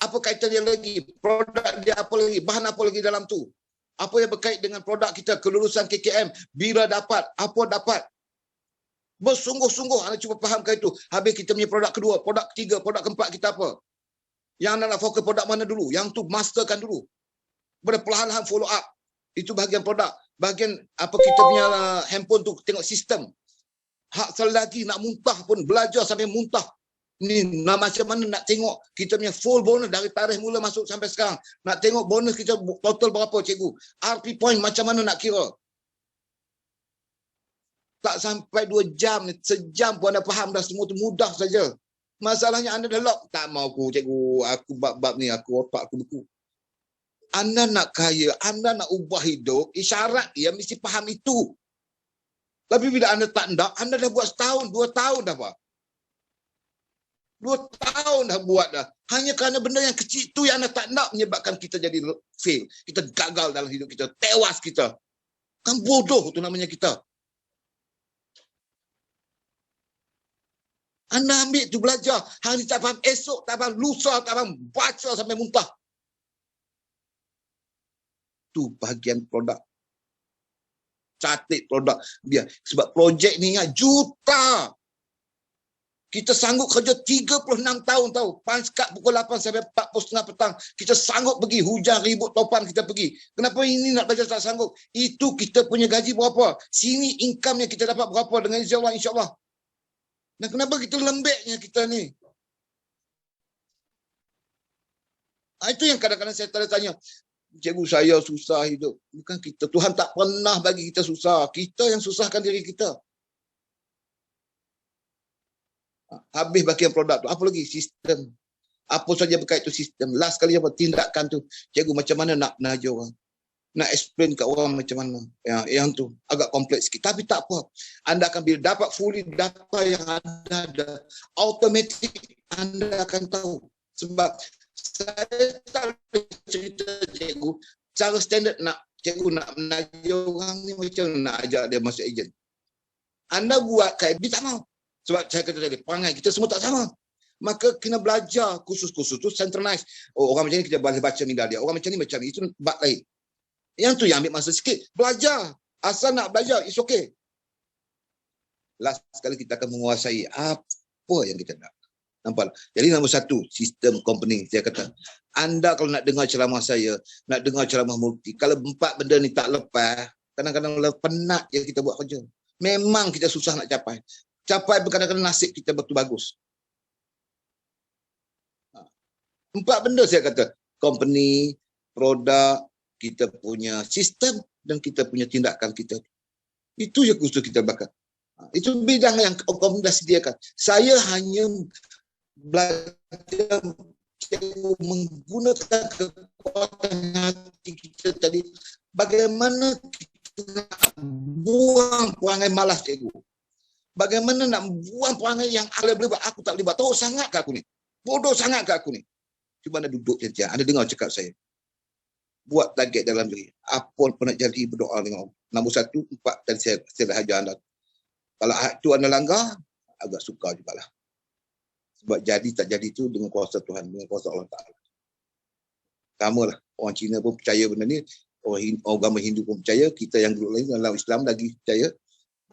Apa kaitan dia lagi? Produk dia apa lagi? Bahan apa lagi dalam tu? Apa yang berkait dengan produk kita? Kelulusan KKM. Bila dapat? Apa dapat? Bersungguh-sungguh anda cuba fahamkan itu. Habis kita punya produk kedua, produk ketiga, produk keempat kita apa? Yang anda nak fokus produk mana dulu? Yang tu masterkan dulu. Perlahan-lahan follow up. Itu bahagian produk. Bahagian apa kita punya handphone tu, tengok sistem. Hak selagi nak muntah pun belajar sampai muntah. Ni macam mana nak tengok kita punya full bonus dari tarikh mula masuk sampai sekarang. Nak tengok bonus kita total berapa cikgu. RP point macam mana nak kira. Tak sampai 2 jam, sejam pun anda faham dah, semua tu mudah saja. Masalahnya anda dah lock. Tak mau aku cikgu, aku bab-bab ni, aku otak aku beku. Anda nak kaya, anda nak ubah hidup, isyarat dia mesti faham itu. Tapi bila anda tak nak, anda dah buat setahun, 2 tahun dah Pak. 2 tahun dah buat dah. Hanya kerana benda yang kecil tu yang anda tak nak menyebabkan kita jadi fail. Kita gagal dalam hidup kita, tewas kita. Kan bodoh tu namanya kita. Anda ambil tu belajar. Hari ni tak faham, esok tak faham, lusa tak faham, baca sampai muntah. Tu bahagian produk. Catat produk dia. Sebab projek ni juta. Kita sanggup kerja 36 tahun tahu. Paskat pukul 8 sampai 4:30 petang. Kita sanggup pergi. Hujan, ribut, topan kita pergi. Kenapa ini nak belajar tak sanggup? Itu kita punya gaji berapa? Sini income yang kita dapat berapa dengan insyaAllah. Dan kenapa kita lembeknya kita ni? Itu yang kadang-kadang saya tanya. Cikgu, saya susah hidup. Bukan kita. Tuhan tak pernah bagi kita susah. Kita yang susahkan diri kita. Habis bahagian produk tu. Apa lagi? Sistem. Apa saja berkait tu sistem. Last kali apa? Tindakan tu. Cikgu, macam mana nak menaja orang? Nak explain kat orang macam mana? Yang tu agak kompleks sikit. Tapi tak apa. Anda akan bila dapat fully data yang ada, automatic anda akan tahu. Sebab saya tak boleh cerita cikgu. Cara standard nak cikgu nak menaja orang ni macam nak ajak dia masuk ejen. Anda buat KIB tak mau. Sebab saya kata tadi, perangai kita semua tak sama. Maka kena belajar khusus-khusus tu centralize. Oh, orang macam ni kita boleh baca minda dia. Orang macam ni macam ni. Itu bab lain. Yang tu yang ambil masa sikit. Belajar. Asal nak belajar, it's okay. Last sekali kita akan menguasai apa yang kita nak. Nampak? Jadi nombor 1, sistem company. Saya kata, anda kalau nak dengar ceramah saya, nak dengar ceramah Mufti, kalau 4 benda ni tak lepas, kadang-kadang penat je kita buat kerja. Memang kita susah nak capai. Capai kadang-kadang nasib kita betul bagus. 4 benda saya kata. Company, produk, kita punya sistem dan kita punya tindakan kita. Itu je khusus kita bakar. Itu bidang yang kompany dah sediakan. Saya hanya belajar menggunakan kekuatan hati kita tadi. Bagaimana kita nak buang perangai malas cikgu. Bagaimana nak buang perangai yang aku tak boleh buat. Tahu sangat ke aku ni? Bodoh sangat ke aku ni? Cuba anda duduk je. Anda dengar cakap saya. Buat target dalam diri. Apa pun nak jadi, berdoa dengan Allah. Nombor 1, 4 dan saya dah ajar anda. Kalau tu anda langgar, agak sukar juga lah. Sebab jadi tak jadi tu dengan kuasa Tuhan, dengan kuasa Allah Ta'ala. Sama lah. Orang Cina pun percaya benda ni. Orang agama Hindu pun percaya. Kita yang grup lain dalam Islam lagi percaya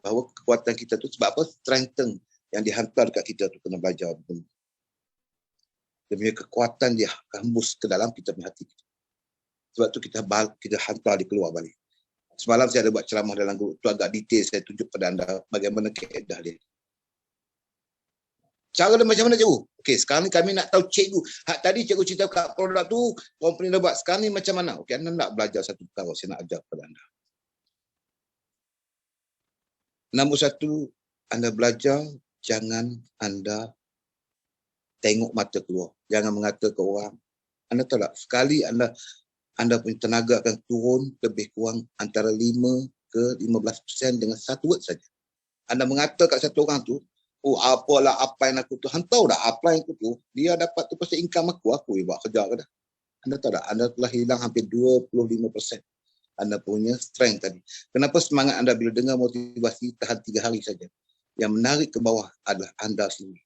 bahawa kekuatan kita tu sebab apa? Strengthen yang dihantar kat kita tu kena belajar. Dia punya kekuatan dia hembus ke dalam kita punya hati kita. Sebab tu kita hantar dia keluar balik. Semalam saya ada buat ceramah dalam grup tu agak detail saya tunjuk pada anda bagaimana keadaan dia. Cara dia macam mana cikgu? Okey, sekarang ni kami nak tahu cikgu. Tadi cikgu cerita kat produk tu, komponen dia buat. Sekarang ni macam mana? Okey, anda nak belajar satu perkara, saya nak ajar kepada anda. Nombor satu, anda belajar, jangan anda tengok mata keluar. Jangan mengata ke orang. Anda tahu tak, sekali anda punya tenaga akan turun lebih kurang antara 5 ke 15% dengan satu word saja. Anda mengata kat satu orang tu, oh apalah apa yang aku tu. Anda tahu tak apa yang aku tu, dia dapat tu pasal income aku buat kerja ke dah. Anda tahu tak, anda telah hilang hampir 25% anda punya strength tadi. Kenapa semangat anda bila dengar motivasi tahan 3 hari saja? Yang menarik ke bawah adalah anda sendiri.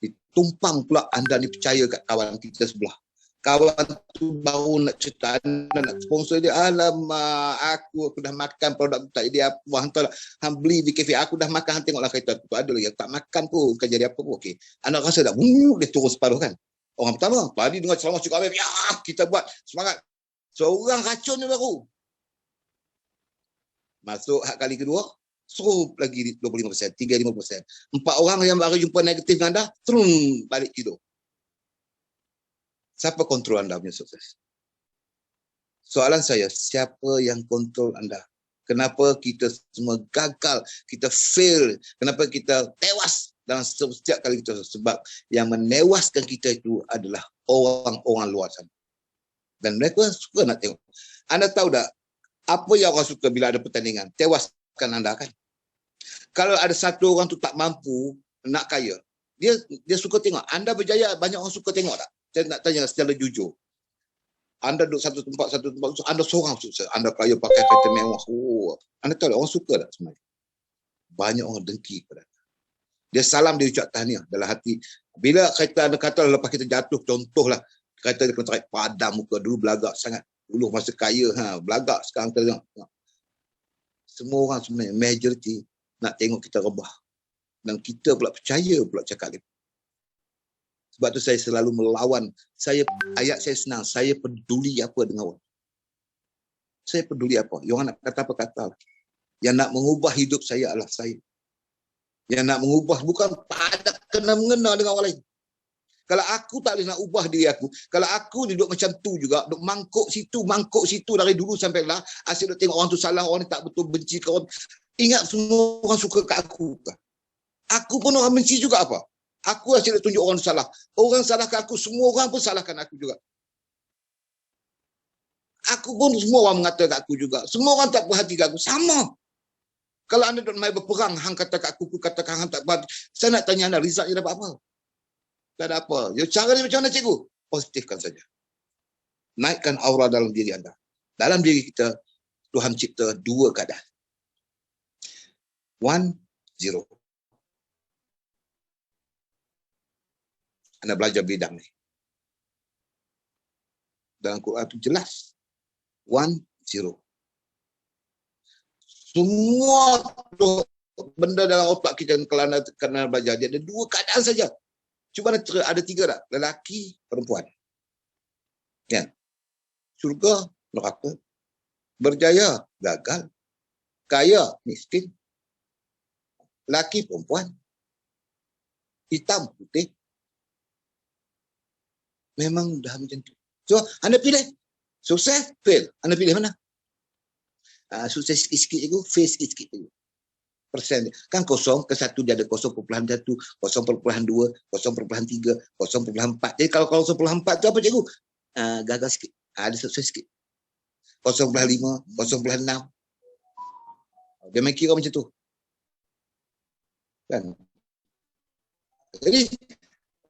Ditumpang pula anda ni percaya kat kawan kita sebelah. Kawan tu baru nak cerita, anda nak sponsor dia. Alamak, aku dah makan produk tu tak jadi apa. Hantar hang beli di kafe, aku dah makan, hang tengoklah kereta tu. Ada lagi tak makan pun, bukan jadi apa pun. Okey. Anda rasa dah, dia turun separuh kan? Orang pertama, tadi dengar ceramah cukup habis, ya kita buat semangat. Seorang racun ni baru. Masuk hak kali kedua, suruh lagi 25%, 35%. 4 orang yang baru jumpa negatif dengan anda, terus balik tidur. Siapa kontrol anda punya sukses? Soalan saya, siapa yang kontrol anda? Kenapa kita semua gagal, kita fail, kenapa kita tewas dalam setiap kali kita? Sebab yang menewaskan kita itu adalah orang-orang luar sana. Dan mereka suka nak tengok. Anda tahu tak, apa yang orang suka bila ada pertandingan? Tewaskan anda kan? Kalau ada satu orang tu tak mampu nak kaya, dia suka tengok. Anda berjaya, banyak orang suka tengok tak? Saya nak tanya secara jujur. Anda duduk satu tempat, anda seorang sukses. Anda kaya pakai kereta mewah. Oh, anda tahu tak, orang suka tak sebenarnya? Banyak orang dengki kepada anda. Dia salam, dia ucap tahniah dalam hati. Bila kereta anda kata lepas kita jatuh, contohlah, kereta dia kena tarik padam muka, dulu belagak sangat. Dulu masa kaya, belagak. Sekarang kita tengok. Semua orang sebenarnya, majority, nak tengok kita rebah. Dan kita pula percaya pula cakap dia. Sebab tu saya selalu melawan. Ayat saya senang. Saya peduli apa dengan orang. Saya peduli apa. Yang orang nak kata apa, kata. Yang nak mengubah hidup saya adalah saya. Yang nak mengubah bukan tak kena mengena dengan orang lain. Kalau aku tak boleh nak ubah diri aku, kalau aku duduk macam tu juga, duduk mangkuk situ dari dulu sampai lah, asyik duduk tengok orang tu salah, orang ni tak betul, benci ke orang. Ingat semua orang suka kat aku. Aku pun orang benci juga apa? Aku asyik duduk tunjuk orang tu salah. Orang salahkan aku, semua orang pun salahkan aku juga. Aku pun semua orang mengata kat aku juga. Semua orang tak berhati kat aku. Sama. Kalau anda duduk main berperang, hang kata kat aku katakan hang tak berhati. Saya nak tanya anda, resultnya dapat apa? Tak ada apa. Ya, cara ni macam mana cikgu? Positifkan saja. Naikkan aura dalam diri anda. Dalam diri kita, Tuhan cipta 2 keadaan. 1, 0. Anda belajar bidang ni. Dalam Quran itu jelas. 1, 0. Semua benda dalam otak kita kalau anda belajar, dia ada 2 keadaan saja. Cuba ada 3 tak? Lelaki, perempuan. Kan? Syurga, neraka. Berjaya, gagal. Kaya, miskin. Lelaki, perempuan. Hitam, putih. Memang dah macam tu. So, anda pilih. Sukses, fail. Anda pilih mana? Sukses sikit-sikit je, fail sikit-sikit je. Persen dia. Kan 0 ke 1 dia ada 0.1, 0.2, 0.3, 0.4. Jadi kalau 0.4 tu apa cikgu? Gagal sikit. Ada sukses sikit. 0.5, 0.6. Dia main kira macam tu. Kan? Jadi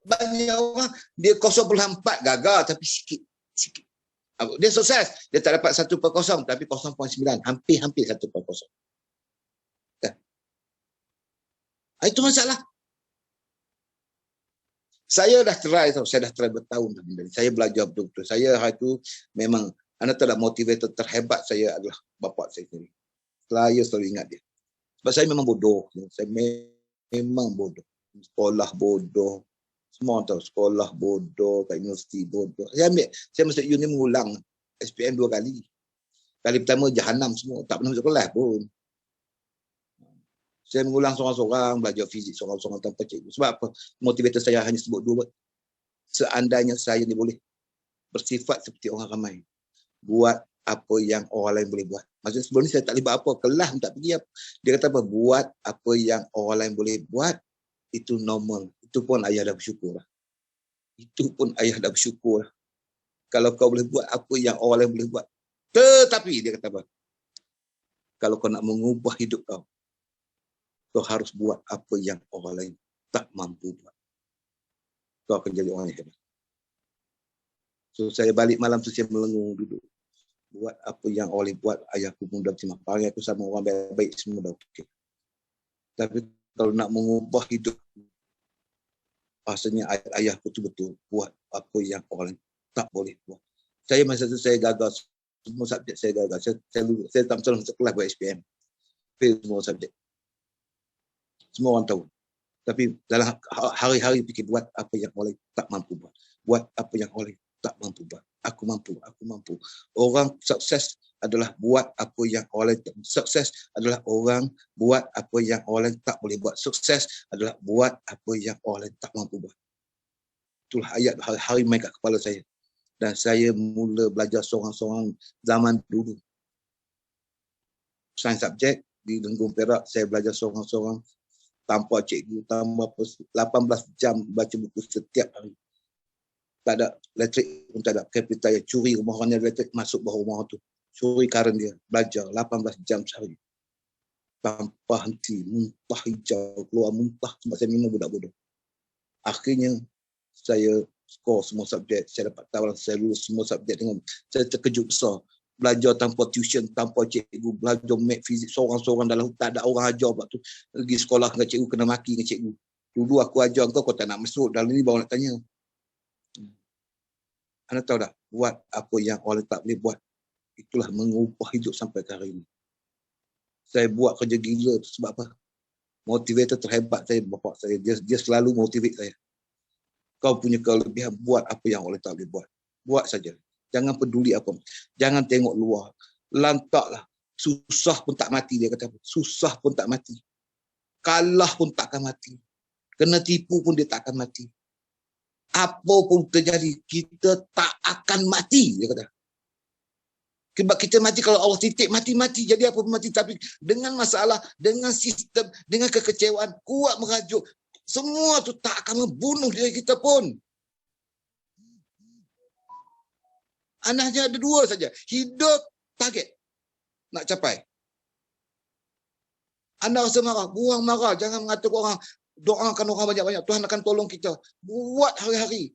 banyak orang dia 0.4 gagal tapi sikit. Dia sukses. Dia tak dapat 1/0 tapi 0.9. Hampir 1/0. Itu masalah. Saya dah try bertahun. Saya belajar betul-betul. Saya hari itu memang, anda tahu tak, motivator terhebat saya adalah bapa saya sendiri. Saya selalu ingat dia. Sebab saya memang bodoh. Saya memang bodoh. Sekolah bodoh. Semua tahu sekolah bodoh, kat universiti bodoh. Saya masuk uni mengulang SPM 2 kali. Kali pertama jahanam semua. Tak pernah masuk kelas pun. Saya mengulang seorang-seorang, belajar fizik seorang-seorang tanpa cikgu. Sebab apa? Motivator saya hanya sebut 2 word. Seandainya saya ni boleh bersifat seperti orang ramai, buat apa yang orang lain boleh buat. Maksudnya sebelum ni saya tak boleh buat apa, kelas tak pergi apa. Dia kata apa? Buat apa yang orang lain boleh buat, itu normal. Itu pun ayah dah bersyukur lah. Itu pun ayah dah bersyukur lah. Kalau kau boleh buat apa yang orang lain boleh buat. Tetapi dia kata apa? Kalau kau nak mengubah hidup kau, kau harus buat apa yang orang lain tak mampu buat. Kau akan jadi orang yang hebat. So saya balik malam tu, saya melengung duduk. Buat apa yang orang lain buat, ayahku pun dah terima. Panggil aku sama orang baik-baik, semua dah okey. Tapi kalau nak mengubah hidup, rasanya ayahku tu betul buat apa yang orang lain tak boleh buat. Saya masa tu saya gagal. Semua subjek saya gagal. Saya tak betul masuk kelas buat SPM. Fail semua subjek. Semua orang tahu. Tapi dalam hari-hari fikir buat apa yang orang lain tak mampu buat. Buat apa yang orang lain tak mampu buat. Aku mampu, aku mampu. Orang sukses adalah buat apa yang orang lain tak. Sukses adalah orang buat apa yang orang lain tak boleh buat. Sukses adalah buat apa yang orang lain tak mampu buat. Itulah ayat hari-hari main kat kepala saya. Dan saya mula belajar seorang-seorang zaman dulu. Sains subjek di Lenggong Perak, saya belajar seorang-seorang tanpa cikgu, tanpa 18 jam baca buku setiap hari. Tak ada elektrik pun tak ada. Kapita ya curi rumah orang yang elektrik, masuk bawah rumah tu. Curi karen dia, belajar 18 jam sehari. Tanpa henti, muntah hijau, keluar muntah sebab saya minum budak bodoh. Akhirnya saya skor semua subjek, saya dapat tawaran, saya lulus semua subjek dengan saya terkejut besar. Belajar tanpa tuition, tanpa cikgu, belajar mat, fizik seorang-seorang dalam tak ada orang ajar waktu tu. Pergi sekolah dengan cikgu, kena maki dengan cikgu. Dulu aku ajar kau tak nak masuk, dalam ni baru nak tanya. Anda tahu dah, buat apa yang orang tak boleh buat. Itulah mengubah hidup sampai ke hari ini. Saya buat kerja gila tu sebab apa? Motivator terhebat saya, bapak saya, dia selalu motivate saya. Kau punya kelebihan, buat apa yang orang tak boleh buat. Buat saja. Jangan peduli apa. Jangan tengok luar. Lantaklah. Susah pun tak mati, dia kata. Susah pun tak mati. Kalah pun takkan mati. Kena tipu pun dia takkan mati. Apa pun terjadi, kita tak akan mati, dia kata. Sebab kita mati, kalau Allah titik, mati-mati. Jadi apa pun mati. Tapi dengan masalah, dengan sistem, dengan kekecewaan, kuat merajuk, semua tu tak akan membunuh diri kita pun. Anaknya ada 2 saja. Hidup, target. Nak capai. Anda rasa marah, buang marah. Jangan mengatakan orang, doakan orang banyak-banyak. Tuhan akan tolong kita. Buat hari-hari.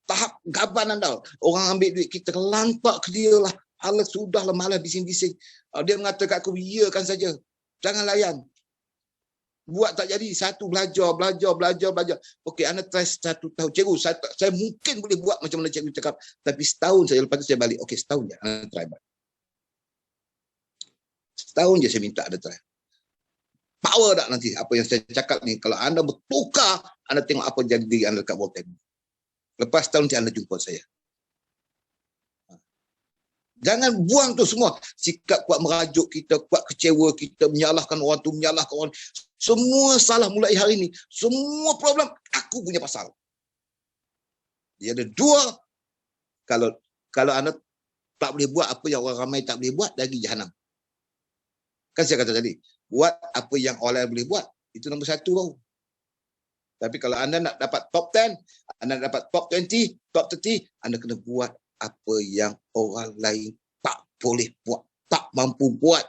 Tahap gaban anda. Orang ambil duit kita, lantak ke dia lah. Alah, sudahlah, malah bising-bising. Dia mengatakan aku, iyakan saja. Jangan layan. Buat tak jadi, satu belajar. Okey, anda try 1 tahun. Cikgu, saya mungkin boleh buat macam mana cikgu cakap. Tapi setahun saja, lepas tu saya balik. Okey, setahun je, anda try buat. Setahun je saya minta anda try. Power tak nanti apa yang saya cakap ni. Kalau anda bertukar, anda tengok apa jadi diri anda dekat Volten. Lepas setahun anda jumpa saya. Jangan buang tu semua. Sikap kuat merajuk kita, kuat kecewa kita, menyalahkan orang tu, menyalahkan orang. Semua salah mulai hari ini. Semua problem, aku punya pasal. Dia ada 2. Kalau anda tak boleh buat apa yang orang ramai tak boleh buat, lagi jahanam. Kan saya kata tadi, buat apa yang orang lain boleh buat. Itu nombor 1 baru. Tapi kalau anda nak dapat top 10, anda nak dapat top 20, top 30, anda kena buat apa yang orang lain tak boleh buat, tak mampu buat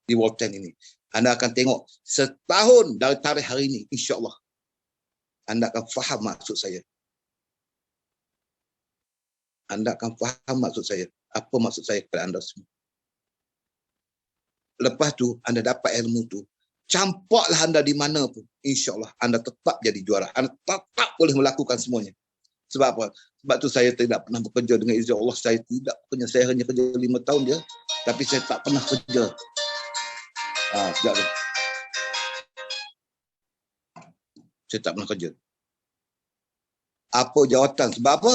di World 10 ini. Anda akan tengok setahun dari tarikh hari ini, insya-Allah anda akan faham maksud saya. Anda akan faham maksud saya. Apa maksud saya kepada anda semua. Lepas tu, anda dapat ilmu tu, campaklah anda di mana pun, insya-Allah anda tetap jadi juara. Anda tetap boleh melakukan semuanya. Sebab apa? Sebab tu saya tidak pernah bekerja dengan izin Allah. Saya tidak bekerja. Saya hanya kerja 5 tahun je. Tapi saya tak pernah kerja. Sekejap tu. Saya tak pernah kerja. Apa jawatan? Sebab apa?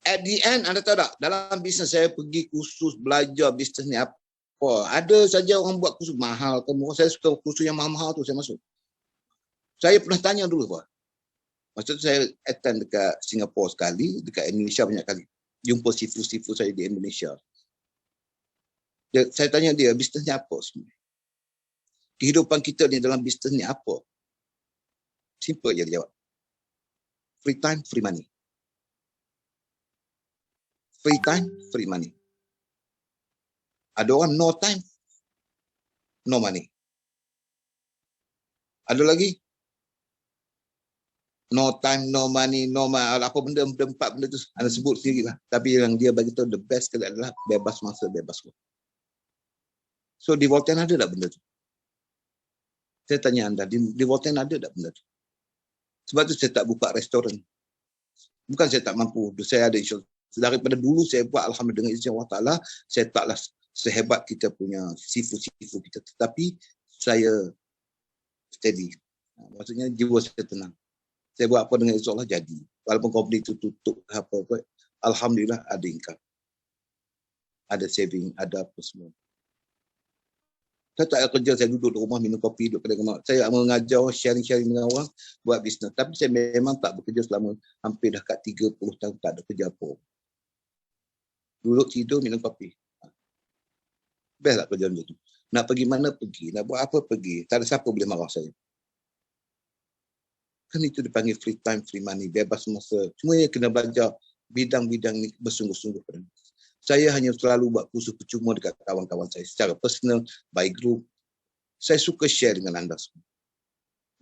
At the end, anda tahu tak? Dalam bisnes saya pergi kursus belajar bisnes ni apa Oh, ada saja orang buat kursus mahal ke murah. Saya suka kursus yang mahal-mahal tu saya masuk. Saya pernah tanya dulu, Pak. Maksud saya attend dekat Singapura sekali, dekat Indonesia banyak kali. Jumpa sifu-sifu saya di Indonesia. Saya tanya dia, bisnesnya apa sebenarnya? Kehidupan kita ni dalam bisnes ni apa? Simple je dia jawab. Free time, free money. Free time, free money. Ada orang no time, no money. Ada lagi no time, no money, no money. Apa benda empat benda tu anda sebut sendiri lah. Tapi yang dia bagi tahu the best sekali adalah bebas masa, bebas waktu. So di Volten ada tak benda tu? Saya tanya anda, di Volten ada tak benda tu? Sebab tu saya tak buka restoran. Bukan saya tak mampu, saya ada insya. Daripada dulu saya buat, alhamdulillah dengan izin Allah Ta'ala, saya taklah sehebat kita punya sifu-sifu kita. Tetapi saya steady. Maksudnya jiwa saya tenang. Saya buat apa dengan izin Allah jadi. Walaupun company itu tutup apa-apa, alhamdulillah ada income. Ada saving, ada apa semua. Saya tak ada kerja, saya duduk di rumah minum kopi, duduk kedai kemak. Saya mengajar, sharing-sharing dengan orang, buat bisnes. Tapi saya memang tak bekerja selama hampir dah kat 30 tahun, tak ada kerja apa. Duduk tidur, minum kopi. Best tak kerja macam tu. Nak pergi mana, pergi. Nak buat apa, pergi. Tak ada siapa boleh marah saya. Kan itu dipanggil free time, free money, bebas masa. Cuma yang kena belajar bidang-bidang ni bersungguh-sungguh. Saya hanya selalu buat kursus percuma dekat kawan-kawan saya. Secara personal, by group. Saya suka share dengan anda semua.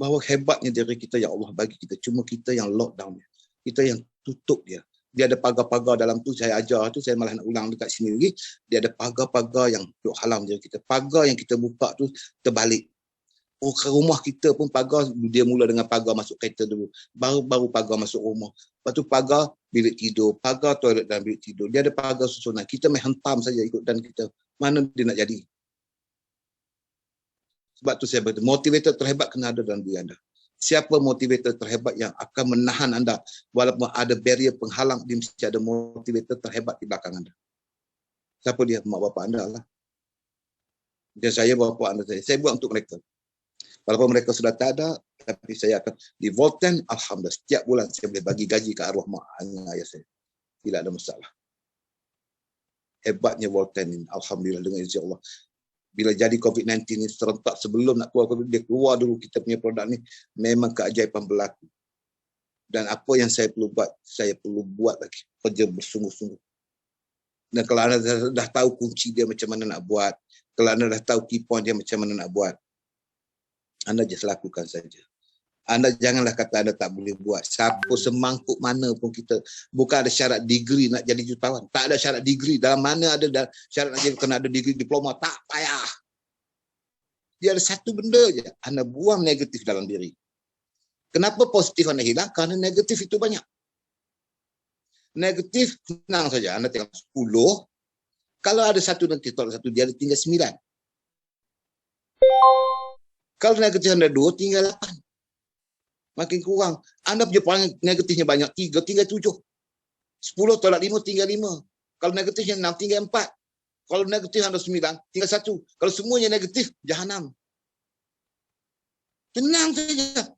Bahawa hebatnya diri kita yang Allah bagi kita. Cuma kita yang lockdown dia. Kita yang tutup dia. Dia ada pagar-pagar dalam tu. Saya ajar tu. Saya malah nak ulang dekat sini lagi. Dia ada pagar-pagar yang duk halang diri kita. Pagar yang kita buka tu terbalik. Oh, ke rumah kita pun pagar, dia mula dengan pagar masuk kereta dulu. Baru pagar masuk rumah. Lepas tu pagar bilik tidur, pagar toilet dan bilik tidur. Dia ada pagar susunan. Kita main hentam saja ikut dan kita. Mana dia nak jadi? Sebab tu saya berkata, motivator terhebat kena ada dalam diri anda. Siapa motivator terhebat yang akan menahan anda? Walaupun ada barrier penghalang, dia mesti ada motivator terhebat di belakang anda. Siapa dia? Mak bapak anda lah. Dan saya, bapak anda saya. Saya buat untuk mereka. Walaupun mereka sudah tak ada, tapi saya akan di Volten, alhamdulillah, setiap bulan saya boleh bagi gaji ke arwah mak ayah saya. Tidak ada masalah. Hebatnya Volten ini, alhamdulillah dengan izin Allah. Bila jadi COVID-19 ini serentak, sebelum nak keluar COVID, dia keluar dulu kita punya produk ni, memang keajaiban berlaku. Dan apa yang saya perlu buat lagi. Kerja bersungguh-sungguh. Dan kalau anda dah tahu kunci dia macam mana nak buat, kalau anda dah tahu key point dia macam mana nak buat, anda just lakukan saja. Anda janganlah kata anda tak boleh buat. Siapa semangkuk mana pun kita. Bukan ada syarat degree nak jadi jutawan. Tak ada syarat degree. Dalam mana ada syarat nak jadi kena ada degree diploma. Tak payah. Dia ada satu benda je. Anda buang negatif dalam diri. Kenapa positif anda hilang? Kerana negatif itu banyak. Negatif, senang saja. Anda tengok 10. Kalau ada satu nanti tolak satu, dia ada tinggal 9. Kalau negatif anda 2, tinggal 8. Makin kurang. Anda punya perangai negatifnya banyak, 3, tinggal 7. 10 tolak 5, tinggal 5. Kalau negatifnya 6, tinggal 4. Kalau negatif anda 9, tinggal 1. Kalau semuanya negatif, jahanam. Tenang saja.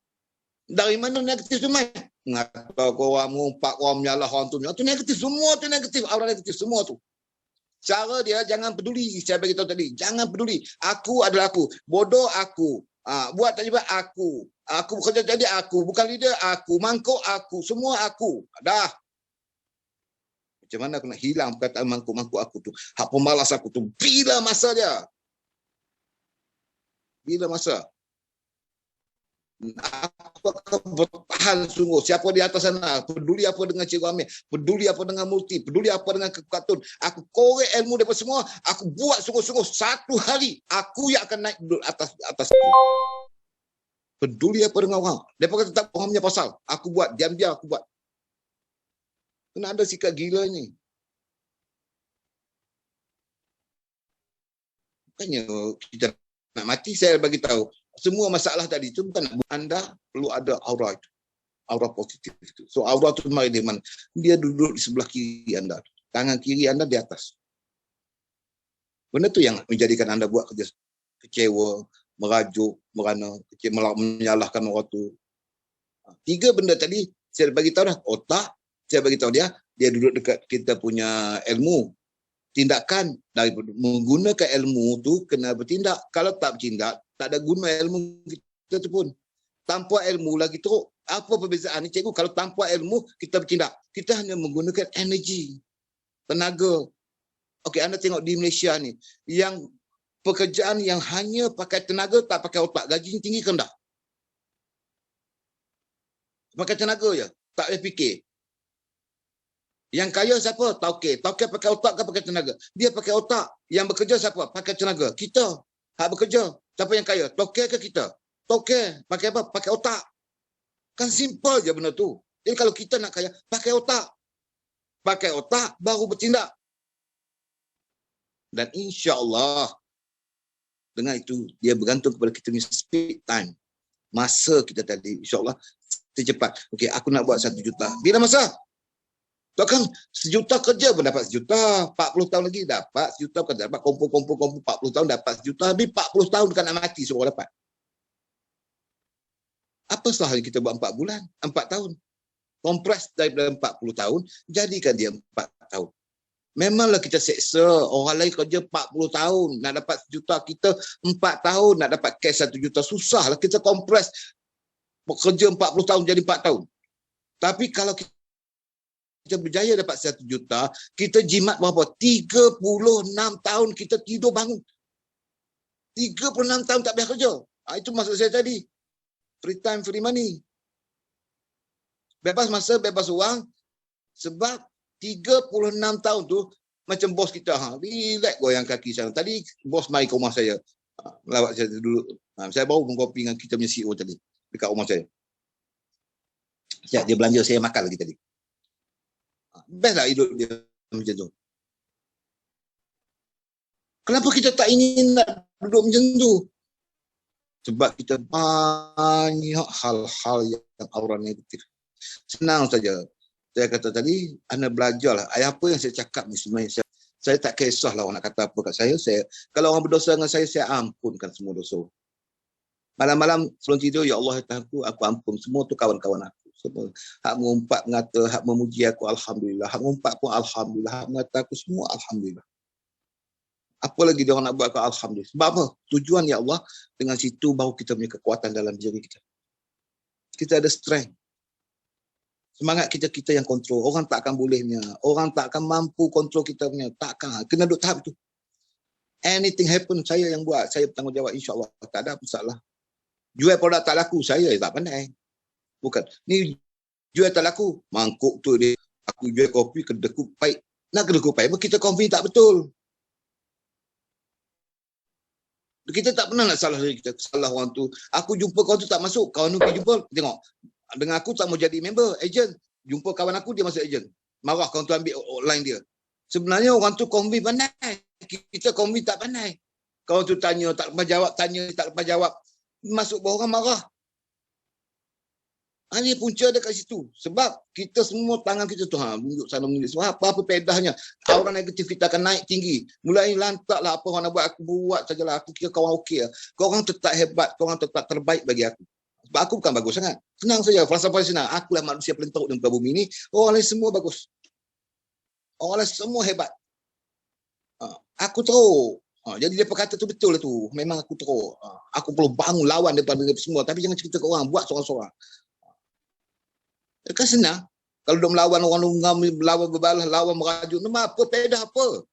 Dari mana negatif tu main? Ngata korang mengumpat, korang menyalah orang tu. Itu negatif, semua tu negatif. Aura negatif, semua tu. Cara dia, jangan peduli. Saya beritahu tadi, jangan peduli. Aku adalah aku. Bodoh aku. Buat tak juga aku. Aku bekerja jadi aku. Bukan leader aku. Mangkuk aku. Semua aku. Dah. Macam mana aku nak hilang perkataan mangkuk-mangkuk aku tu. Hak pemalas aku tu. Bila masa dia? Bila masa? Aku akan bertahan sungguh. Siapa di atas sana, peduli apa dengan Cikgu Amir, peduli apa dengan Multi, peduli apa dengan Katun. Aku korek ilmu daripada semua, aku buat sungguh-sungguh. Satu hari, aku yang akan naik duduk atas. Peduli apa dengan orang. Mereka kata tak orang punya pasal. Aku buat, diam-diam aku buat. Kena ada sikap gila ni. Bukannya kita nak mati, saya bagi tahu. Semua masalah tadi itu bukan anda perlu ada aura itu. Aura positif itu. So aura itu mari di mana? Dia duduk di sebelah kiri anda. Tangan kiri anda di atas. Benda tu yang menjadikan anda buat kerja kecewa, merajuk, merana, menyalahkan orang tu. 3 benda tadi saya bagi tahu dah. Otak, saya bagi tahu dia duduk dekat kita punya ilmu. Tindakan daripada menggunakan ilmu tu kena bertindak. Kalau tak bertindak, tak ada guna ilmu kita tu pun. Tanpa ilmu lagi teruk. Apa perbezaan ni cikgu? Kalau tanpa ilmu kita bertindak, kita hanya menggunakan energi, tenaga. Okey, anda tengok di Malaysia ni, yang pekerjaan yang hanya pakai tenaga, tak pakai otak, gaji tinggi ke rendah? Pakai tenaga je, tak boleh fikir. Yang kaya siapa? Tauke. Tauke pakai otak ke pakai tenaga? Dia pakai otak. Yang bekerja siapa? Pakai tenaga. Kita. Hak bekerja. Siapa yang kaya? Tauke ke kita? Tauke. Pakai apa? Pakai otak. Kan simple je benda tu. Jadi kalau kita nak kaya, pakai otak. Pakai otak, baru bertindak. Dan insya-Allah, dengan itu, dia bergantung kepada kita punya speed time. Masa kita tadi, insya-Allah, secepat. Okey, aku nak buat 1 juta. Bila masa? Tak kan 1 juta kerja pun dapat 1 juta. 40 tahun lagi dapat 1 juta. Bukan dapat kumpul 40 tahun dapat 1 juta. Habis 40 tahun kan nak mati semua dapat. Apa salahnya kita buat 4 bulan, 4 tahun. Kompres daripada 40 tahun, jadikan dia 4 tahun. Memanglah kita seksa orang lain kerja 40 tahun nak dapat 1 juta, kita 4 tahun nak dapat cash 1 juta. Susahlah kita kompres bekerja 40 tahun jadi 4 tahun. Tapi kalau kita berjaya dapat 1 juta, kita jimat berapa? 36 tahun kita tidur bangun. 36 tahun tak payah kerja. Itu maksud saya tadi. Free time, free money. Bebas masa, bebas wang. Sebab 36 tahun tu macam bos kita. Relax goyang kaki sana. Tadi bos mai ke rumah saya. Lawat saya duduk. Saya baru mengkopi dengan kita punya CEO tadi. Dekat rumah saya. Dia belanja, saya makan lagi tadi. Best lah hidup dia macam tu. Kenapa kita tak ingin nak duduk macam tu? Sebab kita banyak hal-hal yang aura negatif. Senang saja. Saya kata tadi, anda belajarlah. Apa yang saya cakap ni sebenarnya, saya tak kisahlah orang nak kata apa kat saya. Kalau orang berdosa dengan saya ampunkan semua dosa. Malam-malam sebelum tidur, ya Allah, aku ampun. Semua tu kawan-kawan aku. Semua. Hak mengumpat, mengata, hak memuji aku, Alhamdulillah. Hak mengumpat pun Alhamdulillah. Hak mengata aku semua, Alhamdulillah. Apa lagi dia orang nak buat aku, Alhamdulillah. Sebab apa? Tujuan ya Allah, dengan situ baru kita punya kekuatan dalam diri kita. Kita ada strength. Semangat kita yang kontrol. Orang tak akan bolehnya. Orang tak akan mampu kontrol kita punya. Takkan. Kena duduk tahap itu. Anything happen, saya yang buat. Saya bertanggungjawab, insyaAllah. Tak ada masalah. Jual produk tak laku, saya tak pandai. Bukan. Ni jual tak laku. Mangkuk tu dia. Aku jual kopi, kedekut pahit. Nak kedekut pahit, kita confident tak betul. Kita tak pernah nak salah diri kita. Salah orang tu. Aku jumpa kawan tu tak masuk. Kawan tu pergi jumpa. Tengok. Dengan aku tak mau jadi member. Agent. Jumpa kawan aku, dia masuk agent. Marah kawan tu ambil online dia. Sebenarnya orang tu convince pandai. Kita convince tak pandai. Kawan tu tanya, tak lepas jawab. Tanya, tak lepas jawab. Masuk bawah orang marah. Ini punca dia kat situ. Sebab kita semua tangan kita tu menunjuk sana menunjuk semua. Apa-apa pedahnya. Aura negatif kita akan naik tinggi. Mulai lantaklah apa orang nak buat. Aku buat sajalah. Aku kira kawan okey lah. Korang tetap hebat. Korang tetap terbaik bagi aku. Sebab aku bukan bagus sangat. Senang saja. Falsafah senang. Akulah manusia paling teruk di muka bumi ni. Orang lain semua bagus. Orang lain semua hebat. Aku teruk. Jadi dia berkata tu betul lah tu. Memang aku teruk. Aku perlu bangun lawan daripada semua. Tapi jangan cerita ke orang. Buat seorang-seorang. Kan senang. Kalau duk melawan orang lunggam, melawan berbalah, lawan merajuk, nama apa, pedah apa.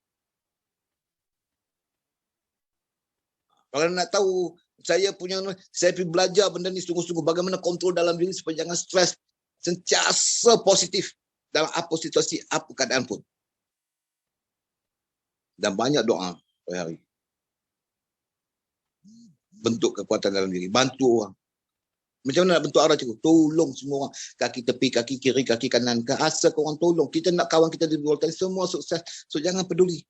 Kalau nak tahu, saya pergi belajar benda ni sungguh-sungguh, bagaimana kontrol dalam diri supaya jangan stres, sentiasa positif dalam apa situasi, apa keadaan pun. Dan banyak doa pada hari. Bentuk kekuatan dalam diri, bantu orang. Macam mana nak bentuk arah cikgu? Tolong semua orang. Kaki tepi, kaki kiri, kaki kanan. Asal korang tolong. Kita nak kawan kita di luar tadi. Semua sukses. So jangan peduli.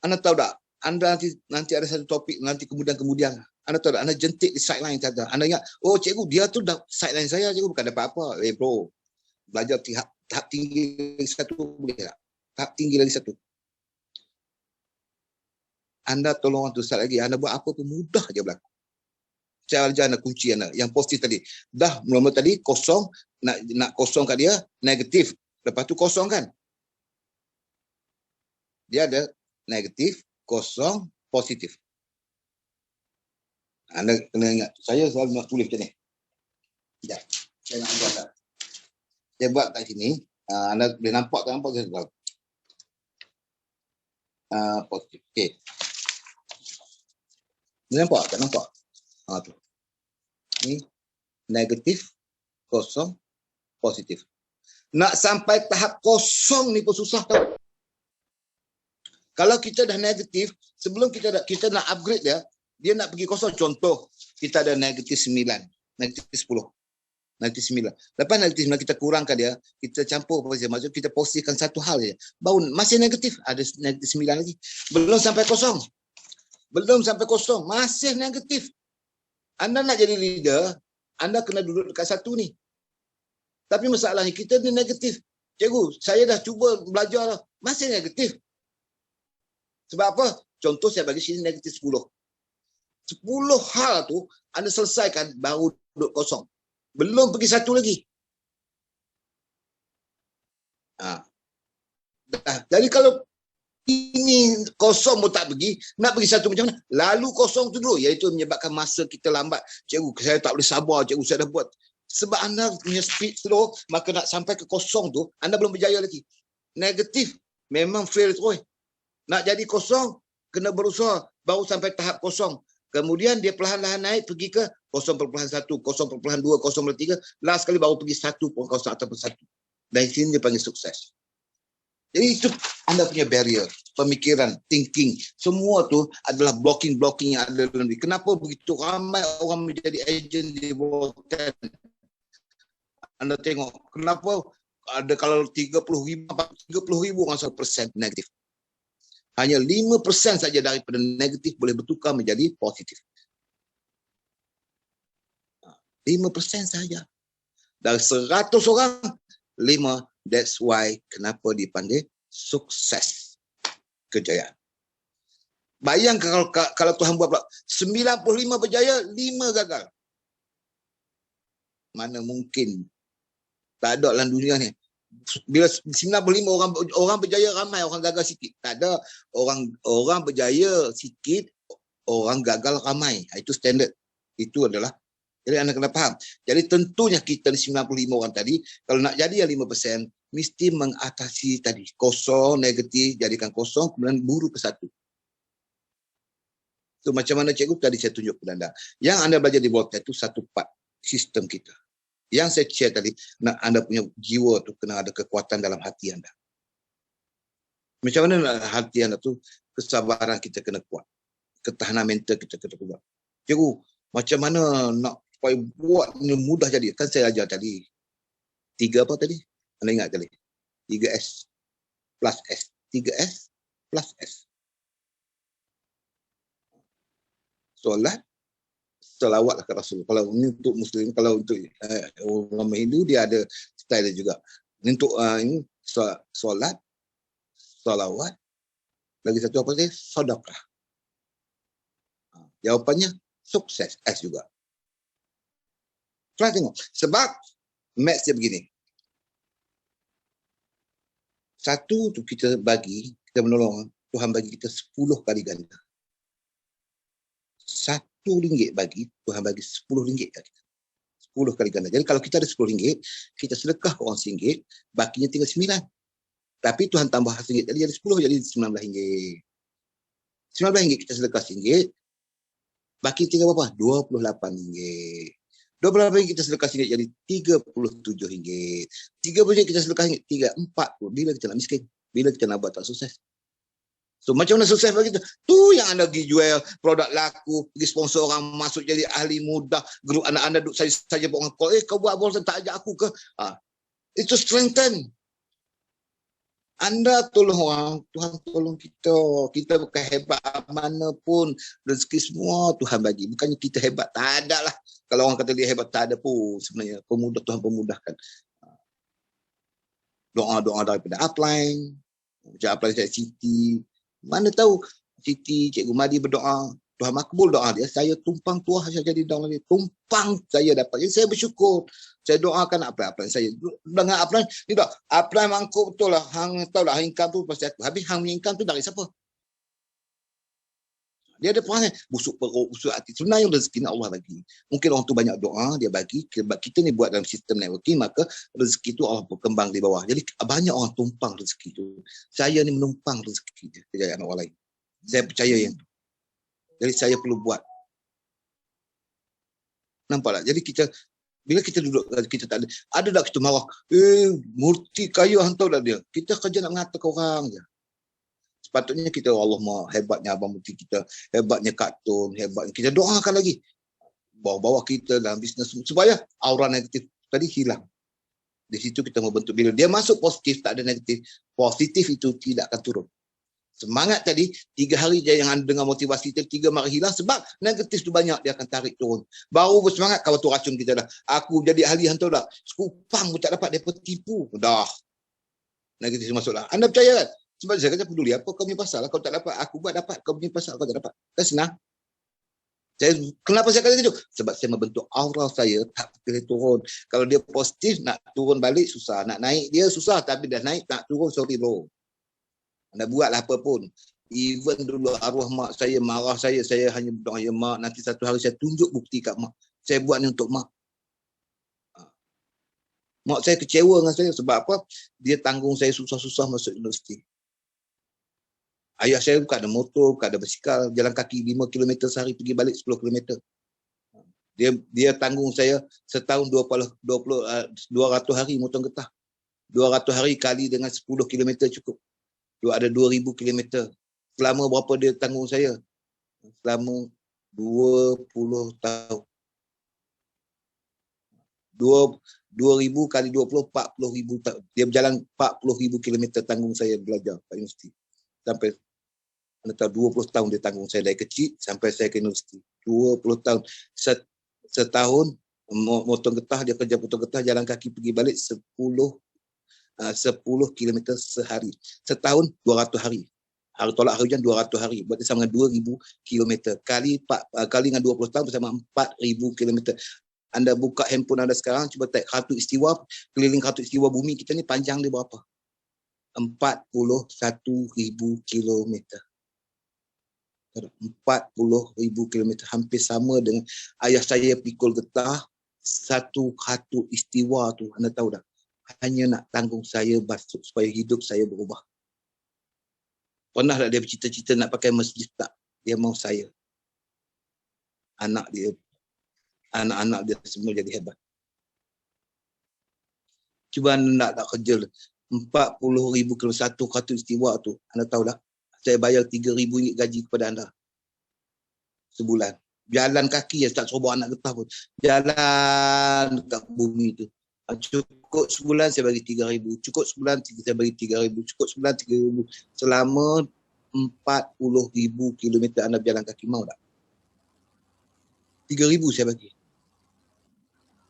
Anda tahu tak? Anda nanti ada satu topik. Nanti kemudian. Anda tahu tak? Anda jentik di sideline saja. Anda ingat, oh cikgu dia tu dah sideline saya. Cikgu bukan dapat apa. Bro. Belajar tahap tinggi lagi satu. Boleh tak? Tahap tinggi lagi satu. anda tolong orang tu start lagi. Anda buat apa pun mudah je berlaku. Cara anda kunci anda. Yang positif tadi. Dah mula-mula tadi kosong. Nak kosong kat dia, negatif. Lepas tu kosong kan. Dia ada negatif, kosong, positif. Anda kena ingat. Saya selalu nak tulis macam ni. Sekejap. Saya nak buat tak. Saya buat kat sini. Anda boleh nampak tak? Nampak ke? Positif. Okey. Nampak? Tak nampak? Tu. Ni negatif, kosong, positif. Nak sampai tahap kosong ni pun susah tau. Kalau kita dah negatif, sebelum kita nak upgrade dia nak pergi kosong. Contoh, kita ada negatif 9, negatif 10, negatif 9. Lepas negatif 9 kita kurangkan dia, kita campur apa saja. Maksudnya kita posisikan satu hal saja. Baru masih negatif, ada negatif 9 lagi. Belum sampai kosong. Belum sampai kosong, masih negatif. Anda nak jadi leader, anda kena duduk dekat satu ni. Tapi masalahnya kita ni negatif. Cikgu, saya dah cuba belajar, masih negatif. Sebab apa? Contoh saya bagi sini negatif 10. 10 hal tu anda selesaikan baru duduk kosong. Belum pergi satu lagi. Jadi kalau ini kosong pun tak pergi, nak pergi satu macam mana? Lalu kosong tu dulu, iaitu menyebabkan masa kita lambat. Cikgu, saya tak boleh sabar, cikgu, saya dah buat. Sebab anda punya speed slow, maka nak sampai ke kosong tu, anda belum berjaya lagi. Negatif, memang fail terus. Nak jadi kosong, kena berusaha, baru sampai tahap kosong. Kemudian dia perlahan-lahan naik pergi ke 0.1, 0.2, 0.3. Last sekali baru pergi 1.0 ataupun 1. Dari sini dia panggil sukses. Jadi itu anda punya barrier, pemikiran, thinking. Semua tu adalah blocking yang ada dalam diri. Kenapa begitu ramai orang menjadi ejen di bawah ten? Anda tengok, kenapa ada kalau 30,000 orang 1% negatif. Hanya 5% saja daripada negatif boleh bertukar menjadi positif. 5% saja. Dari 100 orang, 5. That's why kenapa dipanggil sukses, kejayaan. Bayangkan kalau Tuhan buat pula 95 berjaya, 5 gagal. Mana mungkin? Tak ada dalam dunia ni. Bila 95 orang berjaya ramai, orang gagal sikit. Tak ada. Orang berjaya sikit, orang gagal ramai. Itu standard. Itu adalah. Jadi anda kena faham. Jadi tentunya kita di 95 orang tadi, kalau nak jadi yang 5%, mesti mengatasi tadi. Kosong, negatif, jadikan kosong, kemudian buru ke satu. So, macam mana cikgu tadi saya tunjuk kepada anda. Yang anda belajar di bawah itu satu part sistem kita. Yang saya share tadi, nak anda punya jiwa tu kena ada kekuatan dalam hati anda. Macam mana hati anda tu, kesabaran kita kena kuat. Ketahanan mental kita kena kuat. Cikgu, macam mana nak supaya buat ni mudah jadi? Kan saya ajar tadi. 3 apa tadi? Anda ingat tadi? 3S plus S. 3S plus S. Solat, selawatlah ke Rasul. Kalau ini untuk Muslim, kalau untuk orang Hindu dia ada style juga. Untuk ini solat, salawat, lagi satu apa tadi? Sedekah. Jawapannya sukses, S juga. Try tengok. Sebab maths dia begini. 1 tu kita bagi, kita menolong, Tuhan bagi kita 10 kali ganda. RM1 bagi, Tuhan bagi RM10 kat kita. 10 kali ganda. Jadi kalau kita ada RM10, kita sedekah orang RM1, bakinya tinggal 9. Tapi Tuhan tambah RM1 tadi jadi 10, jadi RM19. RM19 kita sedekah RM1, baki tinggal berapa? RM28. RM28 kita sedekah RM1 jadi RM37. RM30 kita sedekah RM1, RM40. Bila kita nak miskin? Bila kita nak buat tak sukses? So macam mana sukses bagi tu? Tu yang anda pergi jual produk laku, pergi sponsor orang, masuk jadi ahli mudah, grup anak anda duduk saja orang call, kau buat bosan tak ajak aku ke? Itu strengthen. Anda tolong orang, Tuhan tolong kita. Kita bukan hebat mana pun, rezeki semua Tuhan bagi. Bukannya kita hebat, tak ada lah. Kalau orang kata dia hebat, tak ada pun sebenarnya. Pemudah Tuhan pemudahkan. Doa-doa daripada upline, macam upline saya Siti. Mana tahu Siti, Cikgu Madi berdoa, Tuhan makbul doa dia, saya tumpang tuah saya jadi doa dia, tumpang saya dapat. Jadi saya bersyukur. Saya doakan apa-apa saya dengan apa ni dah. Apa mangkuk betul lah. Hang tahu lah income tu pasti aku. Habis hang income tu dari siapa? Dia ada perangai busuk perut, busuk hati. Sebenarnya rezeki Allah bagi. Mungkin orang tu banyak doa, dia bagi. Kita ni buat dalam sistem networking, maka rezeki tu Allah berkembang di bawah. Jadi banyak orang tumpang rezeki tu. Saya ni menumpang rezeki dia, kejayaan orang lain. Saya percaya yang tu. Jadi saya perlu buat. Nampak tak? Jadi bila kita duduk, kita tak ada tak kita marah. Murti kaya hantar dah dia. Kita kerja nak mengatakan orang je. Sepatutnya kita, Allah hebatnya Abang Murti kita, hebatnya Kak Tun, hebatnya kita doakan lagi. Bawa-bawa kita dalam bisnes supaya aura negatif tadi hilang. Di situ kita membentuk, bila dia masuk positif, tak ada negatif. Positif itu tidak akan turun. Semangat tadi, 3 hari je yang anda dengar motivasi itu, 3 hari hilang sebab negatif tu banyak, dia akan tarik turun. Baru bersemangat, kawan tu racun kita dah. Aku jadi ahli hantar dah. Sekupang pun tak dapat, dia tipu. Dah. Negatif masuklah. Anda percaya kan? Sebab saya kata peduli apa kau punya pasal. Kau tak dapat, aku buat dapat. Kau punya pasal, kau tak dapat. Kan senang. Kenapa saya kata itu? Sebab saya membentuk aura saya tak boleh turun. Kalau dia positif, nak turun balik susah. Nak naik dia susah. Tapi dah naik, nak turun, sorry bro. Anda buatlah apa pun. Even dulu arwah mak saya marah saya hanya berdoa, ya mak, nanti satu hari saya tunjuk bukti kat mak. Saya buat ni untuk mak. Mak saya kecewa dengan saya sebab apa? Dia tanggung saya susah-susah masuk universiti. Ayah saya bukan ada motor, bukan ada basikal, jalan kaki 5 km sehari, pergi balik 10 km. Dia tanggung saya setahun 200 hari motong getah. 200 hari kali dengan 10 km cukup. Ada 2,000 km. Selama berapa dia tanggung saya? Selama 20 tahun. 2,000 kali 20, 40,000 tahun. Dia berjalan 40,000 km tanggung saya belajar kat universiti. Sampai anda tahu 20 tahun dia tanggung saya dari kecil sampai saya ke universiti. 20 tahun. Setahun motong getah, dia kerja potong getah, jalan kaki pergi balik 10 km sehari. Setahun 200 hari. Hari tolak hari hujan 200 hari. Berarti sama dengan 2,000 km. Kali dengan 20 tahun bersama 4,000 km. Anda buka handphone anda sekarang, cuba type khatulistiwa, keliling khatulistiwa bumi kita ni panjang dia berapa? 41,000 km. 40,000 km, hampir sama dengan ayah saya pikul getah satu khatulistiwa tu. Anda tahu tak? Hanya nak tanggung saya basuh supaya hidup saya berubah. Pernah tak dia bercita-cita nak pakai masjid? Tak. Dia mahu saya. Anak-anak dia semua jadi hebat. Cuba anda nak kerja 40,000 km satu khatulistiwa tu. Anda tahu tak? Saya bayar RM3,000 gaji kepada anda. Sebulan. Jalan kaki ya, tak suruh bawa anak getah pun. Jalan dekat bumi tu. Cukup sebulan saya bagi RM3,000. Cukup sebulan saya bagi RM3,000. Cukup sebulan RM3,000. Selama 40,000 kilometer anda berjalan kaki, mau tak? RM3,000 saya bagi.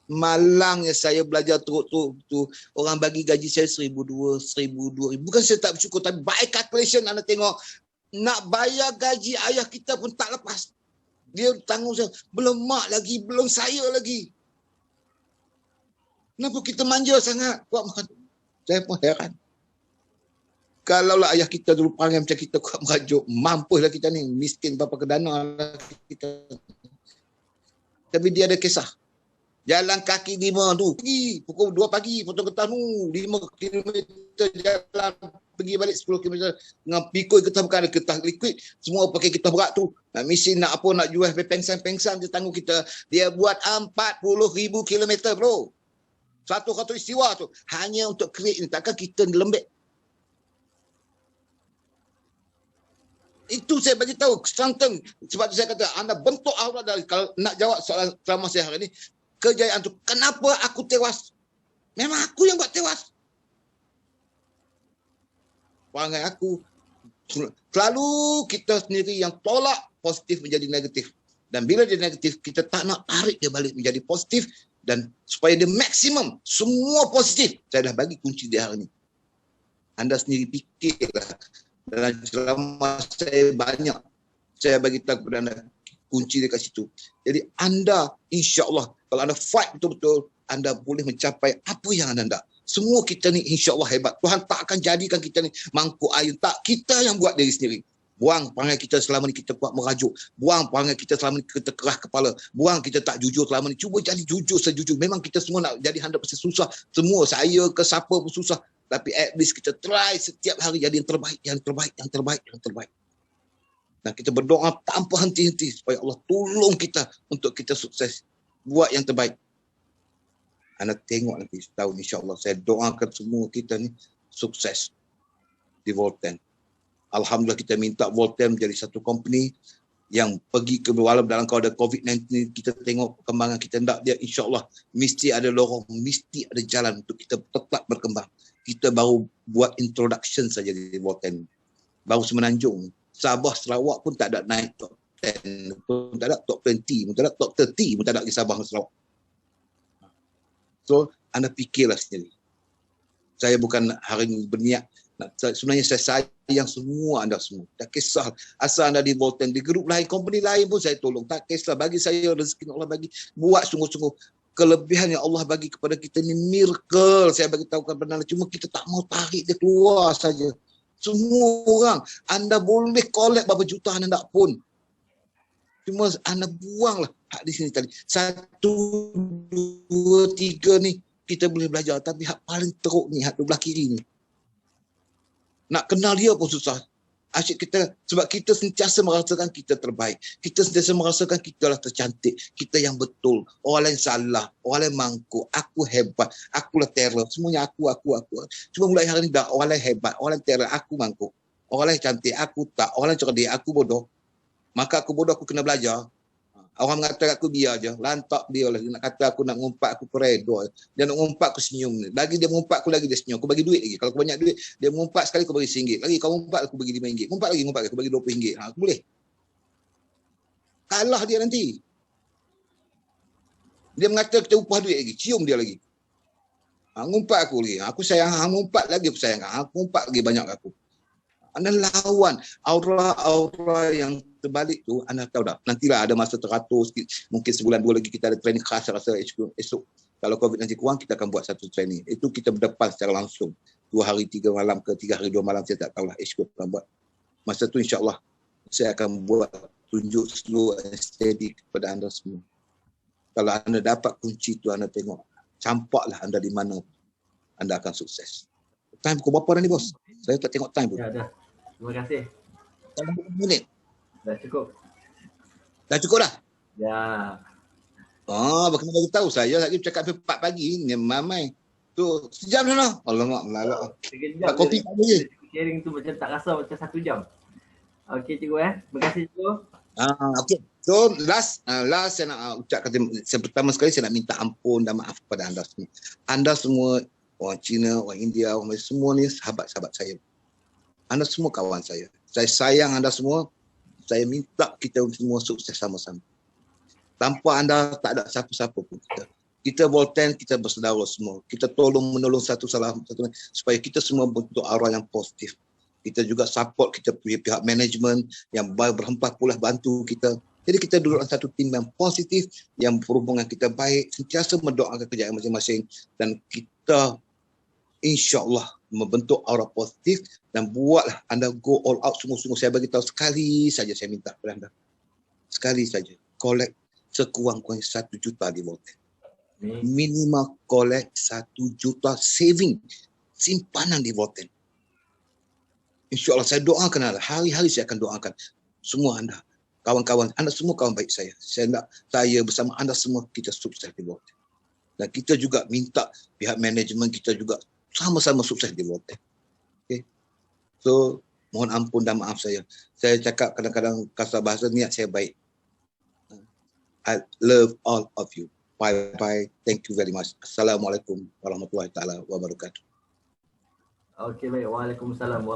Malangnya saya belajar teruk tu. Orang bagi gaji saya RM1,200, RM2,000. Bukan saya tak bersyukur, tapi by calculation anda tengok, nak bayar gaji ayah kita pun tak lepas. Dia tanggung saya. Belum mak lagi, belum saya lagi. Kenapa kita manja sangat? Saya pun heran. Kalaulah ayah kita dulu panggil macam kita kuat merajuk, mampuslah kita ni. Miskin bapa kedana lah kita. Tapi dia ada kisah. Jalan kaki 5 tu. Pergi pukul 2 pagi, potong getah tu. 5 km jalan. Pergi balik 10 km. Dengan pikul getah, bukan ada getah liquid. Semua pakai getah berat tu. Mesin nak apa, nak jual pengsan-pengsan. Dia tanggung kita. Dia buat 40,000 km bro. Satu khatulistiwa tu. Hanya untuk create ni. Takkan kita lembek. Itu saya bagi tahu. Santeng. Sebab saya kata, anda bentuk aura dari, kalau nak jawab soalan selama saya hari ni, kejayaan tu, kenapa aku tewas? Memang aku yang buat tewas. Perangai aku. Selalu kita sendiri yang tolak positif menjadi negatif. Dan bila dia negatif, kita tak nak tarik dia balik menjadi positif. Dan supaya dia maksimum, semua positif. Saya dah bagi kunci dia hari ni. Anda sendiri fikirlah. Dan ceramah saya banyak. Saya bagi tahu kepada anda kunci dekat situ. Jadi anda insya-Allah kalau anda fight betul-betul, anda boleh mencapai apa yang anda nak. Semua kita ni insya-Allah hebat. Tuhan tak akan jadikan kita ni mangkuk ayun. Tak, kita yang buat diri sendiri. Buang perangai kita selama ni kita buat merajuk. Buang perangai kita selama ni kita keras kepala. Buang kita tak jujur selama ni. Cuba jadi jujur sejujur. Memang kita semua nak jadi 100% susah. Semua, saya ke siapa pun susah. Tapi at least kita try setiap hari jadi yang terbaik, yang terbaik, yang terbaik, yang terbaik. Dan kita berdoa tanpa henti-henti supaya Allah tolong kita untuk kita sukses. Buat yang terbaik. Anda tengok nanti setahun insya-Allah. Saya doakan semua kita ni sukses di Volten. Alhamdulillah kita minta Volten menjadi satu company yang pergi ke walaupun dalam keadaan COVID-19 kita tengok perkembangan kita hendak dia insya-Allah mesti ada lorong, mesti ada jalan untuk kita tetap berkembang. Kita baru buat introduction saja di Volten. Baru Semenanjung. Sabah Sarawak pun tak ada naik top 10, pun tak ada top 20, pun tak ada top 30, pun tak ada di Sabah dan Sarawak. So, anda fikirlah sendiri. Saya bukan hari ini berniat sebenarnya saya sayang semua anda semua. Tak kisah asal anda di Volten, di grup lain, company lain pun saya tolong. Tak kisah, bagi saya rezeki Allah bagi. Buat sungguh-sungguh. Kelebihan yang Allah bagi kepada kita ni miracle. Saya bagi tahu kepada anda. Cuma kita tak mau tarik dia keluar saja. Semua orang, anda boleh collect berapa juta anda nak pun. Cuma anda buanglah hak di sini tadi. 1, 2, 3 ni kita boleh belajar. Tapi hak paling teruk ni, hak belah kiri ni. Nak kenal dia pun susah. Asyik kita, sebab kita sentiasa merasakan kita terbaik. Kita sentiasa merasakan kita lah tercantik. Kita yang betul. Orang lain salah. Orang lain mangkuk. Aku hebat. Akulah terror. Semuanya aku. Cuma mulai hari ni dah orang lain hebat. Orang lain terror. Aku mangkuk. Orang lain cantik. Aku tak. Orang lain cerdik. Aku bodoh. Maka aku bodoh, aku kena belajar. Orang mengatakan aku biar je. Lantak dia lah. Dia nak kata aku nak ngumpat, aku keredor. Dia nak ngumpat, aku senyum. Lagi dia mengumpat, aku lagi dia senyum. Aku bagi duit lagi. Kalau aku banyak duit, dia mengumpat sekali, aku bagi RM1. Lagi kau ngumpat, aku bagi RM5. Ngumpat lagi, aku bagi RM20. Aku boleh. Kalah dia nanti. Dia mengata kita upah duit lagi. Cium dia lagi. Ngumpat aku lagi. Aku sayang, ngumpat lagi aku sayang. Aku ngumpat lagi banyak aku. Anda lawan aura yang terbalik tu, anda tahu tak? Nantilah ada masa teratur sikit. Mungkin sebulan 2 lagi kita ada training khas rasa esok. Kalau COVID nanti kurang, kita akan buat satu training. Itu kita berdepan secara langsung. 2 hari 3 malam ke 3 hari 2 malam, saya tak tahulah esok akan buat. Masa tu insya-Allah saya akan buat tunjuk slow and steady kepada anda semua. Kalau anda dapat kunci tu, anda tengok. Campaklah anda di mana anda akan sukses. Time pukul berapa dah ni, bos? Saya tak tengok time pun. Ya, dah. Terima kasih. 30 minit. Dah cukup. Dah cukup dah? Ya. Bagaimana bagi tahu saya lagi cakap 4 pagi ni mamai. Tu sejam sana. Alamak melalak. 3 jam. Kopi tak boleh. Sharing tu macam tak rasa macam 1 jam. Okey cikgu Terima kasih cikgu. Okey. So last saya nak ucapkan pertama sekali saya nak minta ampun dan maaf kepada anda semua. Anda semua orang Cina, orang India, orang Malaysia, semua ni sahabat-sahabat saya. Anda semua kawan saya. Saya sayang anda semua. Saya minta kita semua sukses sama-sama. Tanpa anda tak ada siapa-siapa pun kita. Kita Volten, kita bersaudara semua. Kita tolong menolong satu sama lain supaya kita semua bentuk arah yang positif. Kita juga support kita pihak manajemen yang berhempah pula bantu kita. Jadi kita duduk dalam satu tim yang positif, yang perhubungan kita baik, sentiasa mendoakan kejayaan masing-masing dan kita insya-Allah membentuk aura positif dan buatlah anda go all out sungguh-sungguh. Saya bagi tahu sekali saja saya minta kepada anda. Sekali saja. Collect sekurang-kurangnya 1 juta di Volten. Minimal collect 1 juta saving simpanan di Volten. InsyaAllah saya doakan anda. Hari-hari saya akan doakan semua anda. Kawan-kawan, anda semua kawan baik saya. Saya bersama anda semua kita sukses di Volten. Dan kita juga minta pihak manajemen kita juga sama-sama sukses di Volten. Okay. So, mohon ampun dan maaf saya. Saya cakap kadang-kadang kasar bahasa, niat saya baik. I love all of you. Bye-bye. Thank you very much. Assalamualaikum warahmatullahi taala wabarakatuh. Okey baik. Waalaikumsalam.